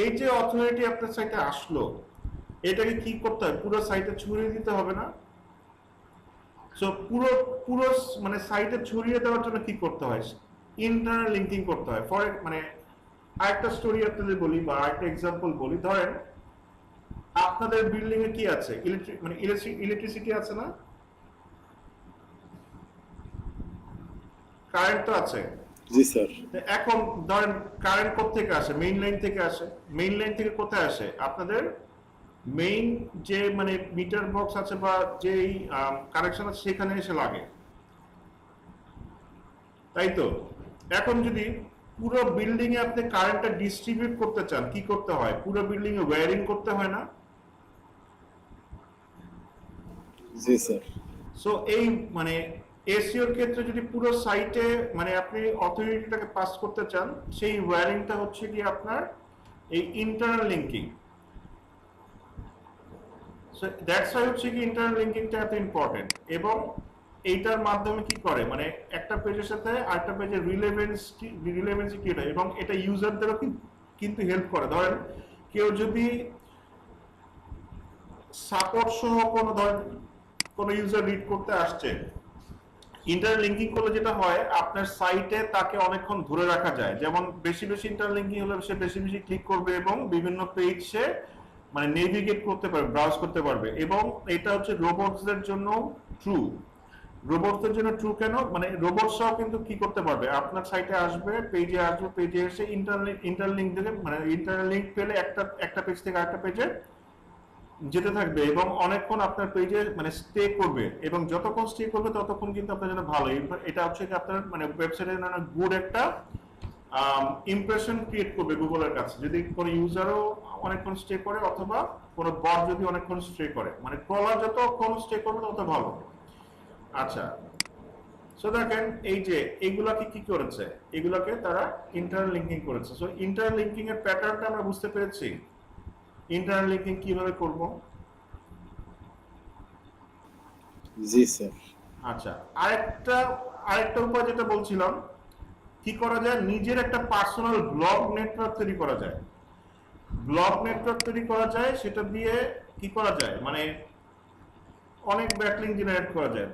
এই যে অথরিটি আপনার সাইটে আসলো এটাকে কি করতে হয়, পুরো সাইটে ছড়িয়ে দিতে হবে না? সো পুরো মানে সাইটে ছড়িয়ে দেওয়ার জন্য কি করতে হয়, ইন্টারনাল লিঙ্কিং করতে হয়। ফর মানে আরেকটা স্টোরি আপনাদের বলি বা আরেকটা এক্সাম্পল বলি। ধরেন আপনাদের বিল্ডিং এ কি আছে, ইলেকট্রিসিটি আছে না, কারেন্ট তো আছে। জি স্যার। এখন ধরেন কারেন্ট কোথা থেকে আসে, মেইন লাইন থেকে আসে। মেইন লাইন থেকে কোথায় আসে, আপনাদের মেইন যে মানে মিটার বক্স আছে বা যেই কানেকশন আছে সেখানে এসে লাগে, তাই তো। এখন যদি পুরো বিল্ডিং এ আপনি কারেন্টটা ডিস্ট্রিবিউট করতে চান কি করতে হয়, পুরো বিল্ডিং এ ওয়্যারিং করতে হয় না? জি স্যার। সো এই মানে এসইওর ক্ষেত্রে যদি পুরো সাইটে মানে আপনি অথরিটিটাকে পাস করতে চান, সেই ওয়্যারিংটা হচ্ছে কি আপনার এই internal linking. So that's why হচ্ছে কি ইন্টারনাল লিঙ্কিংটা এত ইম্পর্টেন্ট। এবং এইটার মাধ্যমে কি করে মানে একটা পেজের সাথে আরেকটা পেজের রিলেভেন্সি ক্রিয়েট হয় এবং এটা ইউজারদেরও কিন্তু হেল্প করে। ধরেন কেউ যদি সাপোর্ট সহ কোনো ইউজার রিড করতে আসছে, ইন্টারলিঙ্কিং করলে যেটা হয় আপনার সাইটে তাকে অনেকক্ষণ ধরে রাখা যায়। যেমন বেশি বেশি ইন্টারলিঙ্কিং হলে সে বেশি বেশি ক্লিক করবে এবং বিভিন্ন পেজ সে মানে নেভিগেট করতে পারবে, ব্রাউজ করতে পারবে। এবং এটা হচ্ছে রোবটসদের জন্য ট্রু। রোবটসদের জন্য ট্রু কেন? মানে রোবটসরাও কিন্তু কি করতে পারবে, আপনার সাইটে আসবে, পেজে এসে ইন্টারলিঙ্ক দিলে মানে ইন্টারলিঙ্ক পেলে একটা পেজ থেকে আরেকটা পেজে যেতে থাকবে এবং অনেকক্ষণ আপনার পেজে মানে স্টে করবে এবং যতক্ষণ স্টে করবে ততক্ষণ কিন্তু আপনার জন্য ভালো। এটা হচ্ছে কি আপনার মানে ওয়েবসাইটে গুড একটা ইমপ্রেশন ক্রিয়েট করবে গুগলের কাছে যদি কোনো ইউজারও অনেকক্ষণ স্টে করে অথবা কোনো বট যদি অনেকক্ষণ স্টে করে, মানে ক্রলার যতক্ষণ স্টে করবে তত ভালো। আচ্ছা, সো দেখেন এই যে এইগুলাকে কি করেছে, এগুলাকে তারা ইন্টারলিঙ্কিং করেছে। সো ইন্টারলিঙ্কিং এর প্যাটার্নটা আমরা বুঝতে পেরেছি। ইন্টারলিঙ্কিং কিভাবে করব? জি স্যার। আচ্ছা, আরেকটা উপায় যেটা বলছিলাম, কি করা যায়, নিজের একটা পার্সোনাল ব্লগ নেটওয়ার্ক তৈরি করা যায়। ব্লগ নেটওয়ার্ক তৈরি করা যায়, সেটা দিয়ে কি করা যায় মানে অনেক ব্যাকলিঙ্ক জেনারেট করা যায়।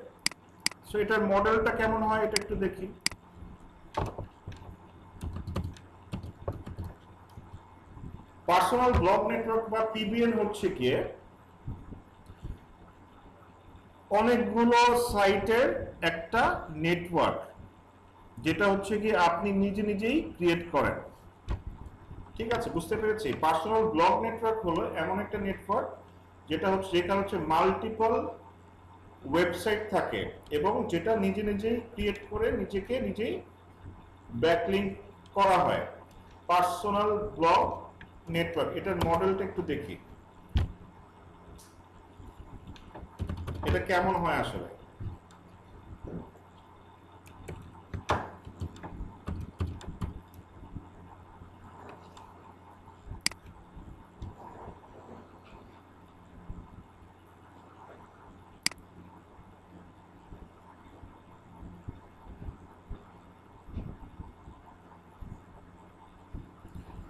সো এটার মডেলটা কেমন হয় এটা একটু দেখি। পার্সোনাল ব্লগ নেটওয়ার্ক বা পিবিএন হচ্ছে গিয়ে অনেকগুলো সাইটের একটা নেটওয়ার্ক, যেটা হচ্ছে কি আপনি নিজেই ক্রিয়েট করেন। ঠিক আছে, বুঝতে পেরেছি। পার্সোনাল ব্লগ নেটওয়ার্ক হলো এমন একটা নেটওয়ার্ক যেটা হচ্ছে মাল্টিপল ওয়েবসাইট থাকে এবং যেটা নিজেই ক্রিয়েট করে নিজেই ব্যাকলিঙ্ক করা হয়। পার্সোনাল ব্লগ নেটওয়ার্ক, এটার মডেলটা একটু দেখি এটা কেমন হয় আসলে।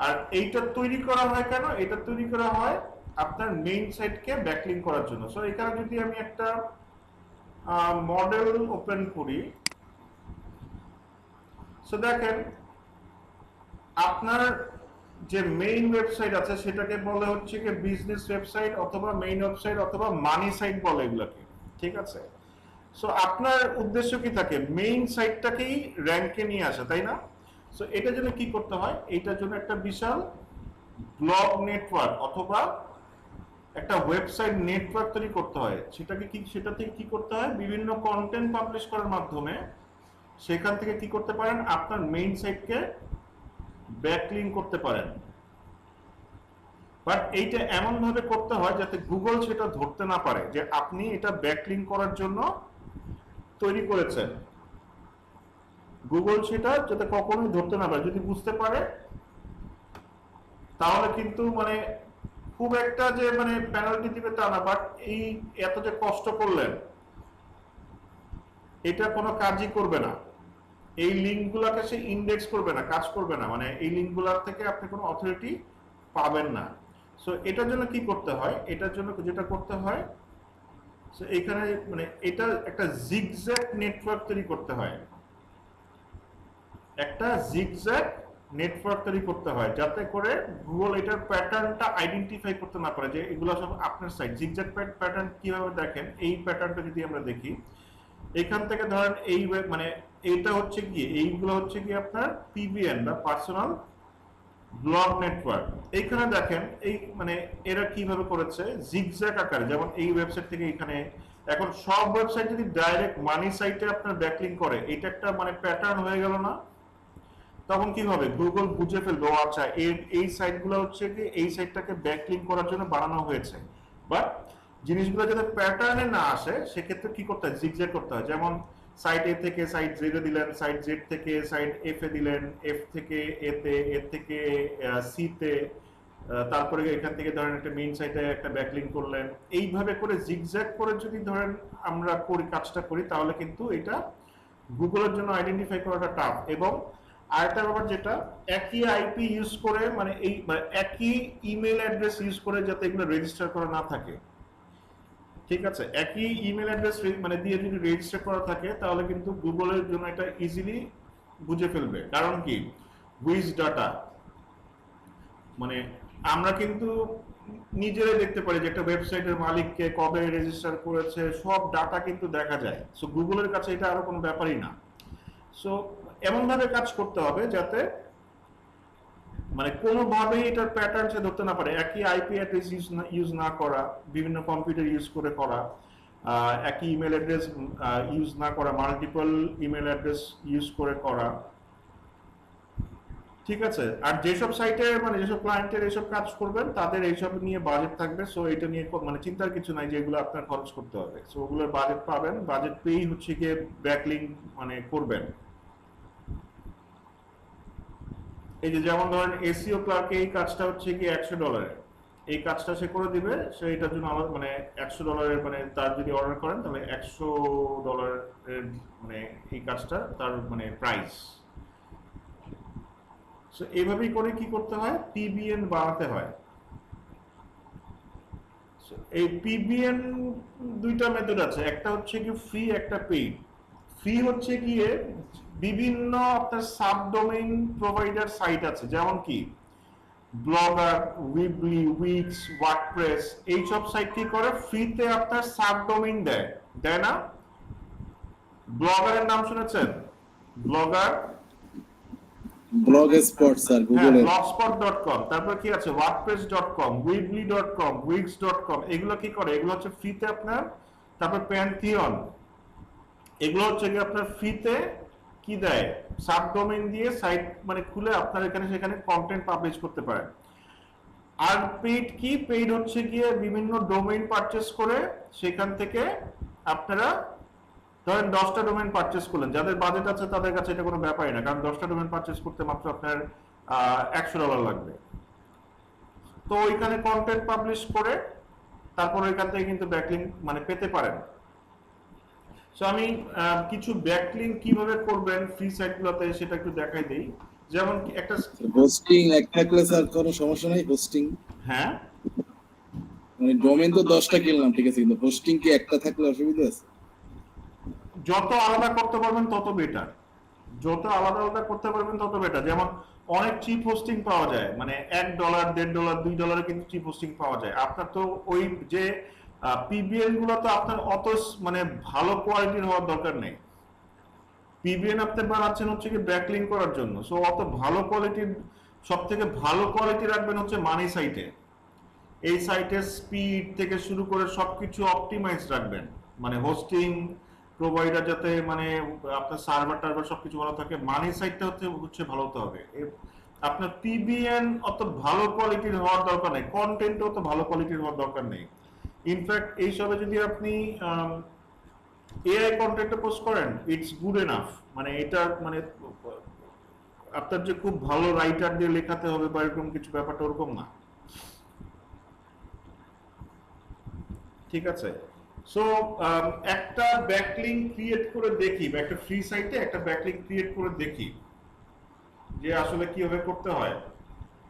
আর এইটা তৈরি করা হয় কেন? এটা তৈরি করা হয় আপনার মেইন সাইটকে ব্যাকলিঙ্ক করার জন্য। সো এখানে যদি আমি একটা মডেল ওপেন করি, সো দেখেন আপনার যে মেইন ওয়েবসাইট আছে সেটাকে বলে হচ্ছে কি বিজনেস ওয়েবসাইট অথবা মেইন ওয়েবসাইট অথবা মানি সাইট বলে এগুলোকে। ঠিক আছে, সো আপনার উদ্দেশ্য কি থাকে, মেইন সাইটটাকেই র্যাঙ্কে নিয়ে আসা, তাই না? সো এটার জন্য কি করতে হয়, এটার জন্য একটা বিশাল ব্লগ নেটওয়ার্ক অথবা একটা ওয়েবসাইট নেটওয়ার্ক তৈরি করতে হয়। সেটা থেকে কি করতে হয়, বিভিন্ন কন্টেন্ট পাবলিশ করার মাধ্যমে সেখান থেকে কি করতে পারেন, আপনার মেইন সাইটকে ব্যাকলিঙ্ক করতে পারেন। বাট এইটা এমন ভাবে করতে হয় যাতে গুগল সেটা ধরতে না পারে যে আপনি এটা ব্যাকলিঙ্ক করার জন্য তৈরি করেছেন। গুগল সেটা যাতে কখনোই ধরতে না পারে, যদি বুঝতে পারে তাহলে কিন্তু মানে খুব একটা যে মানে পেনাল্টি দিবে তা না, বাট এই এত যে কষ্ট করলেন এটা কোনো কাজই করবে না। এই লিঙ্কগুলোকে সে ইন্ডেক্স করবে না, কাজ করবে না, মানে এই লিঙ্কগুলোর থেকে আপনি কোনো অথরিটি পাবেন না। সো এটার জন্য কি করতে হয়, এটার জন্য যেটা করতে হয় সো এখানে মানে এটা একটা জিগজ্যাগ নেটওয়ার্ক তৈরি করতে হয়। একটা জিগজ্যাগ নেটওয়ার্ক তৈরি করতে হয় যাতে করে গুগল এটার প্যাটার্নটা আইডেন্টিফাই করতে না পারে যে এগুলো সব আপনার সাইট। জিগজ্যাগ প্যাটার্ন কিভাবে দেখেন, এই প্যাটার্নটা যদি আমরা দেখি এখান থেকে ধরেন এই মানে এইটা হচ্ছে কি, এইগুলো হচ্ছে কি আপনার পিবিএন বা পার্সোনাল ব্লগ নেটওয়ার্ক। এইখানে দেখেন এই মানে এরা কিভাবে করেছে জিগজ্যাগ আকারে, যেমন এই ওয়েবসাইট থেকে এখানে। এখন সব ওয়েবসাইট যদি ডাইরেক্ট মানি সাইটে আপনার ব্যাকলিঙ্ক করে, এটা একটা মানে প্যাটার্ন হয়ে গেল না? তখন কি হবে, গুগল বুঝে ফেলবে ও আচ্ছা এই সাইটগুলো হচ্ছে কি এই সাইটটাকে ব্যাকলিঙ্ক করার জন্য বানানো হয়েছে। বাট জিনিসগুলো যাতে প্যাটার্নে না আসে সেক্ষেত্রে কি করতে হয়, জিগজ্যাগ করতে হয়। যেমন সাইট এ থেকে সাইট জেড এ দিলেন, সাইট জেড থেকে সাইট এফ এ দিলেন, এফ থেকে এ তে, এর থেকে সি তে, তারপরে এখান থেকে ধরেন একটা মেইন সাইটে একটা ব্যাকলিংক করলেন, এইভাবে করে জিগজ্যাগ করে যদি ধরেন আমরা কাজটা করি, তাহলে কিন্তু এটা গুগলের জন্য আইডেন্টিফাই করাটা টাফ। এবং আরেকটা ব্যাপার যেটা, একই আইপি ইউজ করে মানে একই ইমেল অ্যাড্রেস ইউজ করে যাতে এগুলো রেজিস্টার করা না থাকে, ঠিক আছে, একই ইমেল অ্যাড্রেস মানে দিয়ে যদি রেজিস্টার করা থাকে তাহলে কিন্তু গুগলের জন্য এটা ইজিলি বুঝে ফেলবে। কারণ কি, হুইচ ডাটা, মানে আমরা কিন্তু নিজেরাই দেখতে পারি যে একটা ওয়েবসাইটের মালিককে কবে রেজিস্টার করেছে, সব ডাটা কিন্তু দেখা যায়। সো গুগলের কাছে এটা আরো কোনো ব্যাপারই না। সো এমন ভাবে কাজ করতে হবে যাতে মানে কোনোভাবেই এটার প্যাটার্ন সে ধরতে না পারে। একই আইপি অ্যাড্রেস ইউজ না করা, বিভিন্ন কম্পিউটার ইউজ করে করা, একই ইমেল অ্যাড্রেস ইউজ না করা, মাল্টিপল ইমেল অ্যাড্রেস ইউজ করে করা, ঠিক আছে। আর যেসব সাইটে মানে যেসব ক্লায়েন্টের এইসব কাজ করবেন তাদের এইসব নিয়ে বাজেট থাকবে। সো এটা নিয়ে মানে চিন্তার কিছু নাই যে এগুলো আপনার খরচ করতে হবে। সো ওগুলোর বাজেট পাবেন, বাজেট পেয়েই হচ্ছে গিয়ে ব্যাকলিংক মানে করবেন। এই যে যেমন ধরেন এসইও ক্লার্কে এই কাজটা হচ্ছে কি $100, এই কাজটা সে করে দিবে, সে এটার জন্য আলাদা মানে $100 মানে তার যদি অর্ডার করেন তাহলে $100 মানে এই কাজটা তার মানে প্রাইস। সো এইভাবেই করে কি করতে হয়, পিবিএন বানাতে হয়। এই পিবিএন দুইটা মেথড আছে, একটা হচ্ছে কি ফ্রি, একটা পেইড। ফ্রি হচ্ছে গিয়ে বিভিন্ন আপনার সাবডোমেইন প্রোভাইডার সাইট আছে, যেমন কি ব্লগার, উইবলি, উইক্স, ওয়ার্ডপ্রেস, এইসব সাইট কি করে ফ্রিতে আপনার সাবডোমেইন দেয়, দেয় না? ব্লগারের নাম শুনেছেন? ব্লগার, ব্লগ স্পট স্যার গুগলের। blogspot.com, তারপর কি আছে wordpress.com, weebly.com, wix.com, এগুলো কি করে, এগুলো হচ্ছে ফ্রিতে আপনার। তারপর প্যান্থিয়ন, এগুলো হচ্ছে কি আপনার ফ্রিতে কি দেয়, সাবডোমেইন দিয়ে সাইট মানে খুলে আপনার এখানে সেখানে কন্টেন্ট পাবলিশ করতে পারেন। আর পেইড কি, পেইড হচ্ছে গিয়ে বিভিন্ন ডোমেইন পারচেজ করে সেখান থেকে আপনারা ধরেন 10টা ডোমেইন পারচেজ করলেন, যাদের বাজেট আছে তাদের কাছে এটা কোনো ব্যাপারই না, কারণ 10টা ডোমেইন পারচেজ করতে মাত্র আপনার $100 লাগবে। তো ওইখানে কন্টেন্ট পাবলিশ করে তারপর ওইখান থেকে কিন্তু ব্যাকলিংক মানে পেতে পারেন। সো আমি কিছু ব্যাকলিংক কিভাবে করবেন ফ্রি সাইটগুলোতে সেটা একটু দেখাই দেই। যেমন একটা হোস্টিং এক থাকলে স্যার কোনো সমস্যা নাই, হোস্টিং হ্যাঁ মানে ডোমেইন তো 10টা কিনলাম ঠিক আছে, কিন্তু হোস্টিং কি একটা থাকলে অসুবিধা আছে? যত আলাদা করতে পারবেন তত বেটার, যত আলাদা আলাদা করতে পারবেন তত বেটার। যেমন অনেক চিপ হোস্টিং পাওয়া যায়, মানে $1, $1.5, $2 কিন্তু চিপ হোস্টিং পাওয়া যায়। আপনার তো ওই যে পিবিএন গুলো তো আপনার অত মানে ভালো কোয়ালিটির হওয়ার দরকার নেই। পিবিএন আপনি বানাচ্ছেন হচ্ছে কি ব্যাকলিংক করার জন্য, সো অত ভালো কোয়ালিটির, সব থেকে ভালো কোয়ালিটি রাখবেন হচ্ছে মানি সাইটে। এই সাইটের স্পিড থেকে শুরু করে সবকিছু অপটিমাইজ রাখবেন, মানে হোস্টিং প্রোভাইডার যাতে মানে আপনার সার্ভার টার্ভার সবকিছু ভালো থাকে। মানি সাইটটা হচ্ছে ভালো হতে হবে। আপনার পিবিএন অত ভালো কোয়ালিটির হওয়ার দরকার নেই, কন্টেন্টও অত ভালো কোয়ালিটির হওয়ার দরকার নেই। ইনফ্যাক্ট এইসবে যদি আপনি এআই কন্টেন্টে পোস্ট করেন, ইটস গুড এনাফ। মানে এটা মানে আপনার যে খুব ভালো রাইটার দিয়ে লেখাতে হবে বা এরকম কিছু, ব্যাপারটা ওরকম না, ঠিক আছে। সো একটা ব্যাকলিংক ক্রিয়েট করে দেখি, বা একটা ফ্রি সাইটে একটা ব্যাকলিংক ক্রিয়েট করে দেখি যে আসলে কিভাবে করতে হয়।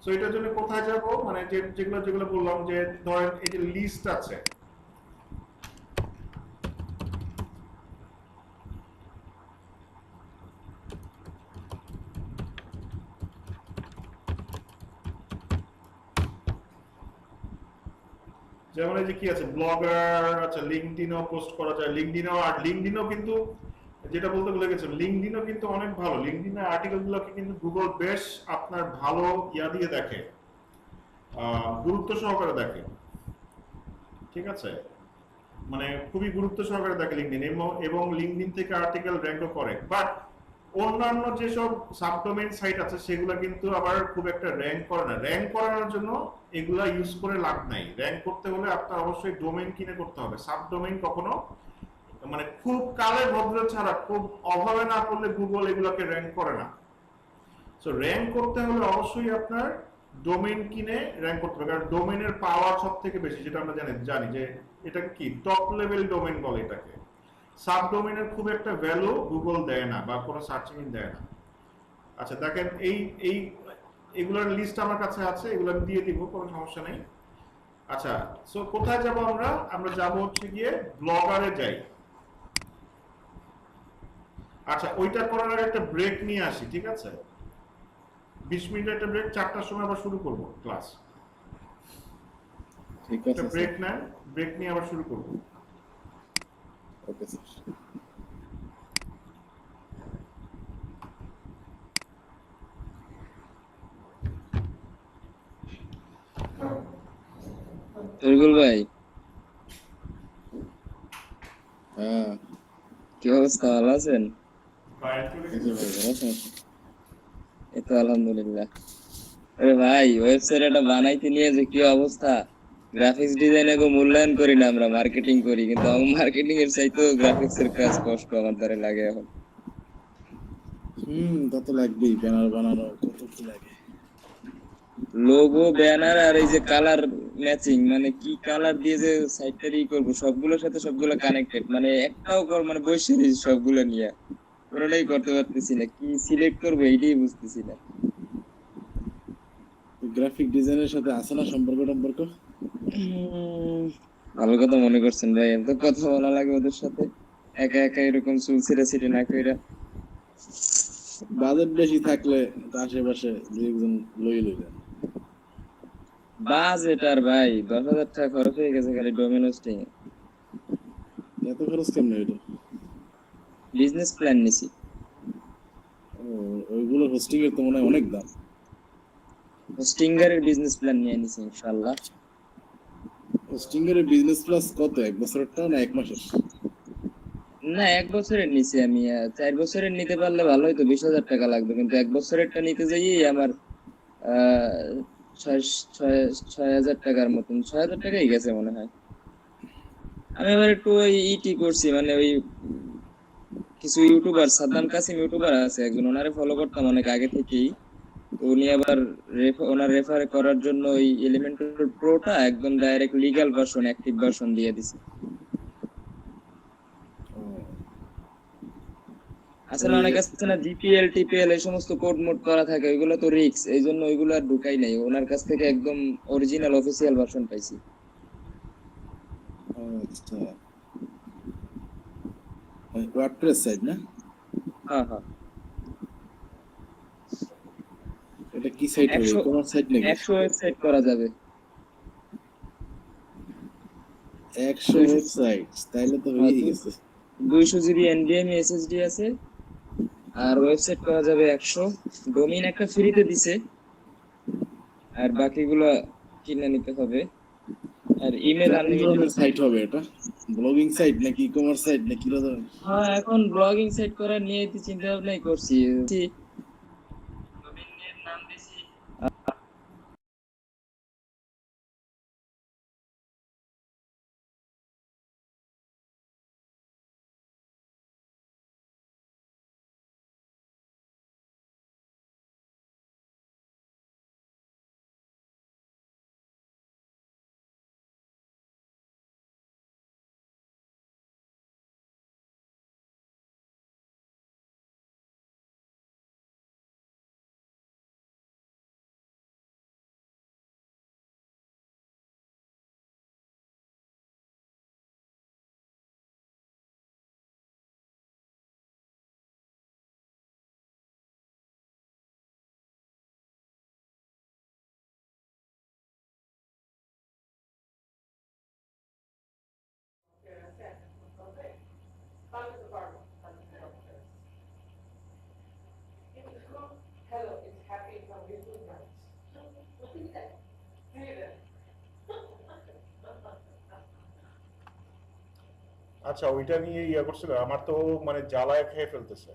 সো এটার জন্য কোথায় যাব, মানে যেগুলো যেগুলো বললাম, যে ধরেন এই যে লিস্ট আছে, যেমন এই যে কি আছে ব্লগার, আচ্ছা লিঙ্কডইনও পোস্ট করা যায়, লিঙ্কডইনও কিন্তু যেটা বলতে ভুলে গেছেন, লিঙ্কডইনও কিন্তু অনেক ভালো। লিঙ্কডইনের আর্টিকেল গুলোকে কিন্তু গুগল বেশ আপনার ভালো ইয়া দিয়ে দেখে, গুরুত্ব সহকারে দেখে, ঠিক আছে, মানে খুবই গুরুত্ব সহকারে দেখে লিঙ্কডইন, এবং লিঙ্কডইন থেকে আর্টিকেল র্যাঙ্কও করে। বাট অন্যান্য যেসব সাবডোমেইন সাইট আছে সেগুলো কিন্তু আবার খুব একটা র্যাঙ্ক করে না। র্যাঙ্ক করানোর জন্য এগুলা ইউজ করে লাভ নাই। র্যাঙ্ক করতে হলে আপনার অবশ্যই ডোমেইন কিনে করতে হবে। সাবডোমেইন কখনো মানে খুব কালে ভদ্র ছাড়া, খুব অভাবে না করলে গুগল এগুলোকে র্যাঙ্ক করে না। সো র্যাঙ্ক করতে হলে অবশ্যই আপনার ডোমেইন কিনে র্যাঙ্ক করতে হবে, কারণ ডোমেইনের পাওয়ার সব থেকে বেশি, যেটা আমরা জানি যে এটাকে কি টপ লেভেল ডোমেইন বলে এটাকে। সাব ডোমেইনের খুব একটা ভ্যালু গুগল দেয় না বা কোনো সার্চ ইঞ্জিন দেয় না। আচ্ছা দেখেন এই এই এগুলোর লিস্ট আমার কাছে আছে, এগুলো আমি দিয়ে দিব, কোনো সমস্যা নেই। আচ্ছা, সো কোথায় যাব আমরা? আমরা যাব হচ্ছে গিয়ে ব্লগারে যাই। আচ্ছা, ওইটা করার আগে একটা ব্রেক নিয়ে আসি, ঠিক আছে? 20 মিনিটের একটা ব্রেক, 4টার সময় আবার শুরু করব ক্লাস। ঠিক একটা আছে ব্রেক স্যার। নেন, ব্রেক নিয়ে আবার শুরু করব। Okay sir. তরিকুল ভাই, হ্যাঁ, কি অবস্থা, ভালো আছেন? এই যে ভাই ভালো আছেন? এই তো আলহামদুলিল্লাহ। আরে ভাই, ওয়েবসাইট একটা বানাইতে নিয়ে যে কি অবস্থা! গ্রাফিক্স ডিজাইনে গো মূল্যায়ন করি না, আমরা মার্কেটিং করি, কিন্তু আমার মার্কেটিং এর চাইতেও গ্রাফিক্স এর কাজ কষ্ট আমার দ্বারা লাগে এখন। তা তো লাগবেই, ব্যানার বানানো কত কি লাগে। লোগো, ব্যানার আর এই যে কালার ম্যাচিং, মানে কি কালার দিয়ে যে সাইটটা ই করবো, সবগুলোর সাথে সবগুলো কানেক্টেড, মানে একটাও মানে বসে রয়েছে সবগুলো নিয়ে, কোনোটাই করতে পারতেছি না, কি সিলেক্ট করবো এইটাই বুঝতেছি না। গ্রাফিক ডিজাইনের সাথে আছে না সম্পর্ক? ভালো কথা মনে করছেন ভাই, এত কথা বলা লাগে ওদের সাথে, একা একা এরকম চুল ছিঁড়ে ছিঁড়ে না কইরা। বাজেট বেশি থাকলে আশেপাশে দুই একজন লই যান। বাজেট আর ভাই 10,000 টাকা খরচ হয়ে গেছে খালি ডোমেন হোস্টিং এ। এত খরচ কেমনে হইলো? বিজনেস প্ল্যান নিছি। ওইগুলো হোস্টিং এর তো মনে হয় অনেক দাম। হোস্টিং এর বিজনেস প্ল্যান নিয়ে নিছি ইনশাআল্লাহ। হোস্টিং এর বিজনেস প্লাস কত, 1 বছরেরটা না 1 মাসের? না, 1 বছরের নিছি আমি, 4 বছরের নিতে পারলে ভালো হতো, 20,000 টাকা লাগবে, কিন্তু 1 বছরেরটা নিতে যাই আমার আহ 6,000 টাকার মতন, 6,000 টাকাই গেছে মনে হয়। আমি এবার একটু ওই ইটি করছি, মানে ওই কিছু ইউটিউবার, সাদ্দাম কাসিম ইউটিউবার আছে একজন, ওনারে ফলো করতাম অনেক আগে থেকেই। তো উনি আবার ওনার রেফার করার জন্য ওই এলিমেন্টর প্রোটা একদম direct legal version, active version দিয়ে দিছে। আসলে অনেক আছে না জিপিএল টিপিএল এই সমস্ত কোড মোড করা থাকে, ওইগুলো তো রিস্ক, এই জন্য ওইগুলো আর ঢুকাই নাই, ওনার কাছ থেকে একদম অরিজিনাল অফিসিয়াল ভার্সন পাইছি। আচ্ছা, ওয়ার্ডপ্রেস সাইট না? হ্যাঁ হ্যাঁ, এটা কি সাইট হবে, 100 তোমার সাইট নাকি? 100 ওয়েবসাইট করা যাবে। 100 ওয়েবসাইট, তাইলে তো হয়ে গেছে। 200 জিবি এনভিএমই এসএসডি আছে, আর ওয়েবসাইট করা যাবে 100। ডোমেইন একটা ফ্রিতে দিছে, আর বাকিগুলো কিনে নিতে হবে। আর ইমেল কোন আনলিমিটেড। ধরনের সাইট হবে এটা? ব্লগিং সাইট নাকি ই-কমার্স সাইট নাকি কি ধরনের? হ্যাঁ, এখন ব্লগিং সাইট করার নিয়ে চিন্তা ভাবনাই করছি। ডোমেইন এর নাম দিছি আচ্ছা, ওইটা নিয়ে ইয়া করছিল, আমার তো মানে জ্বালায় খেয়ে ফেলতেছে।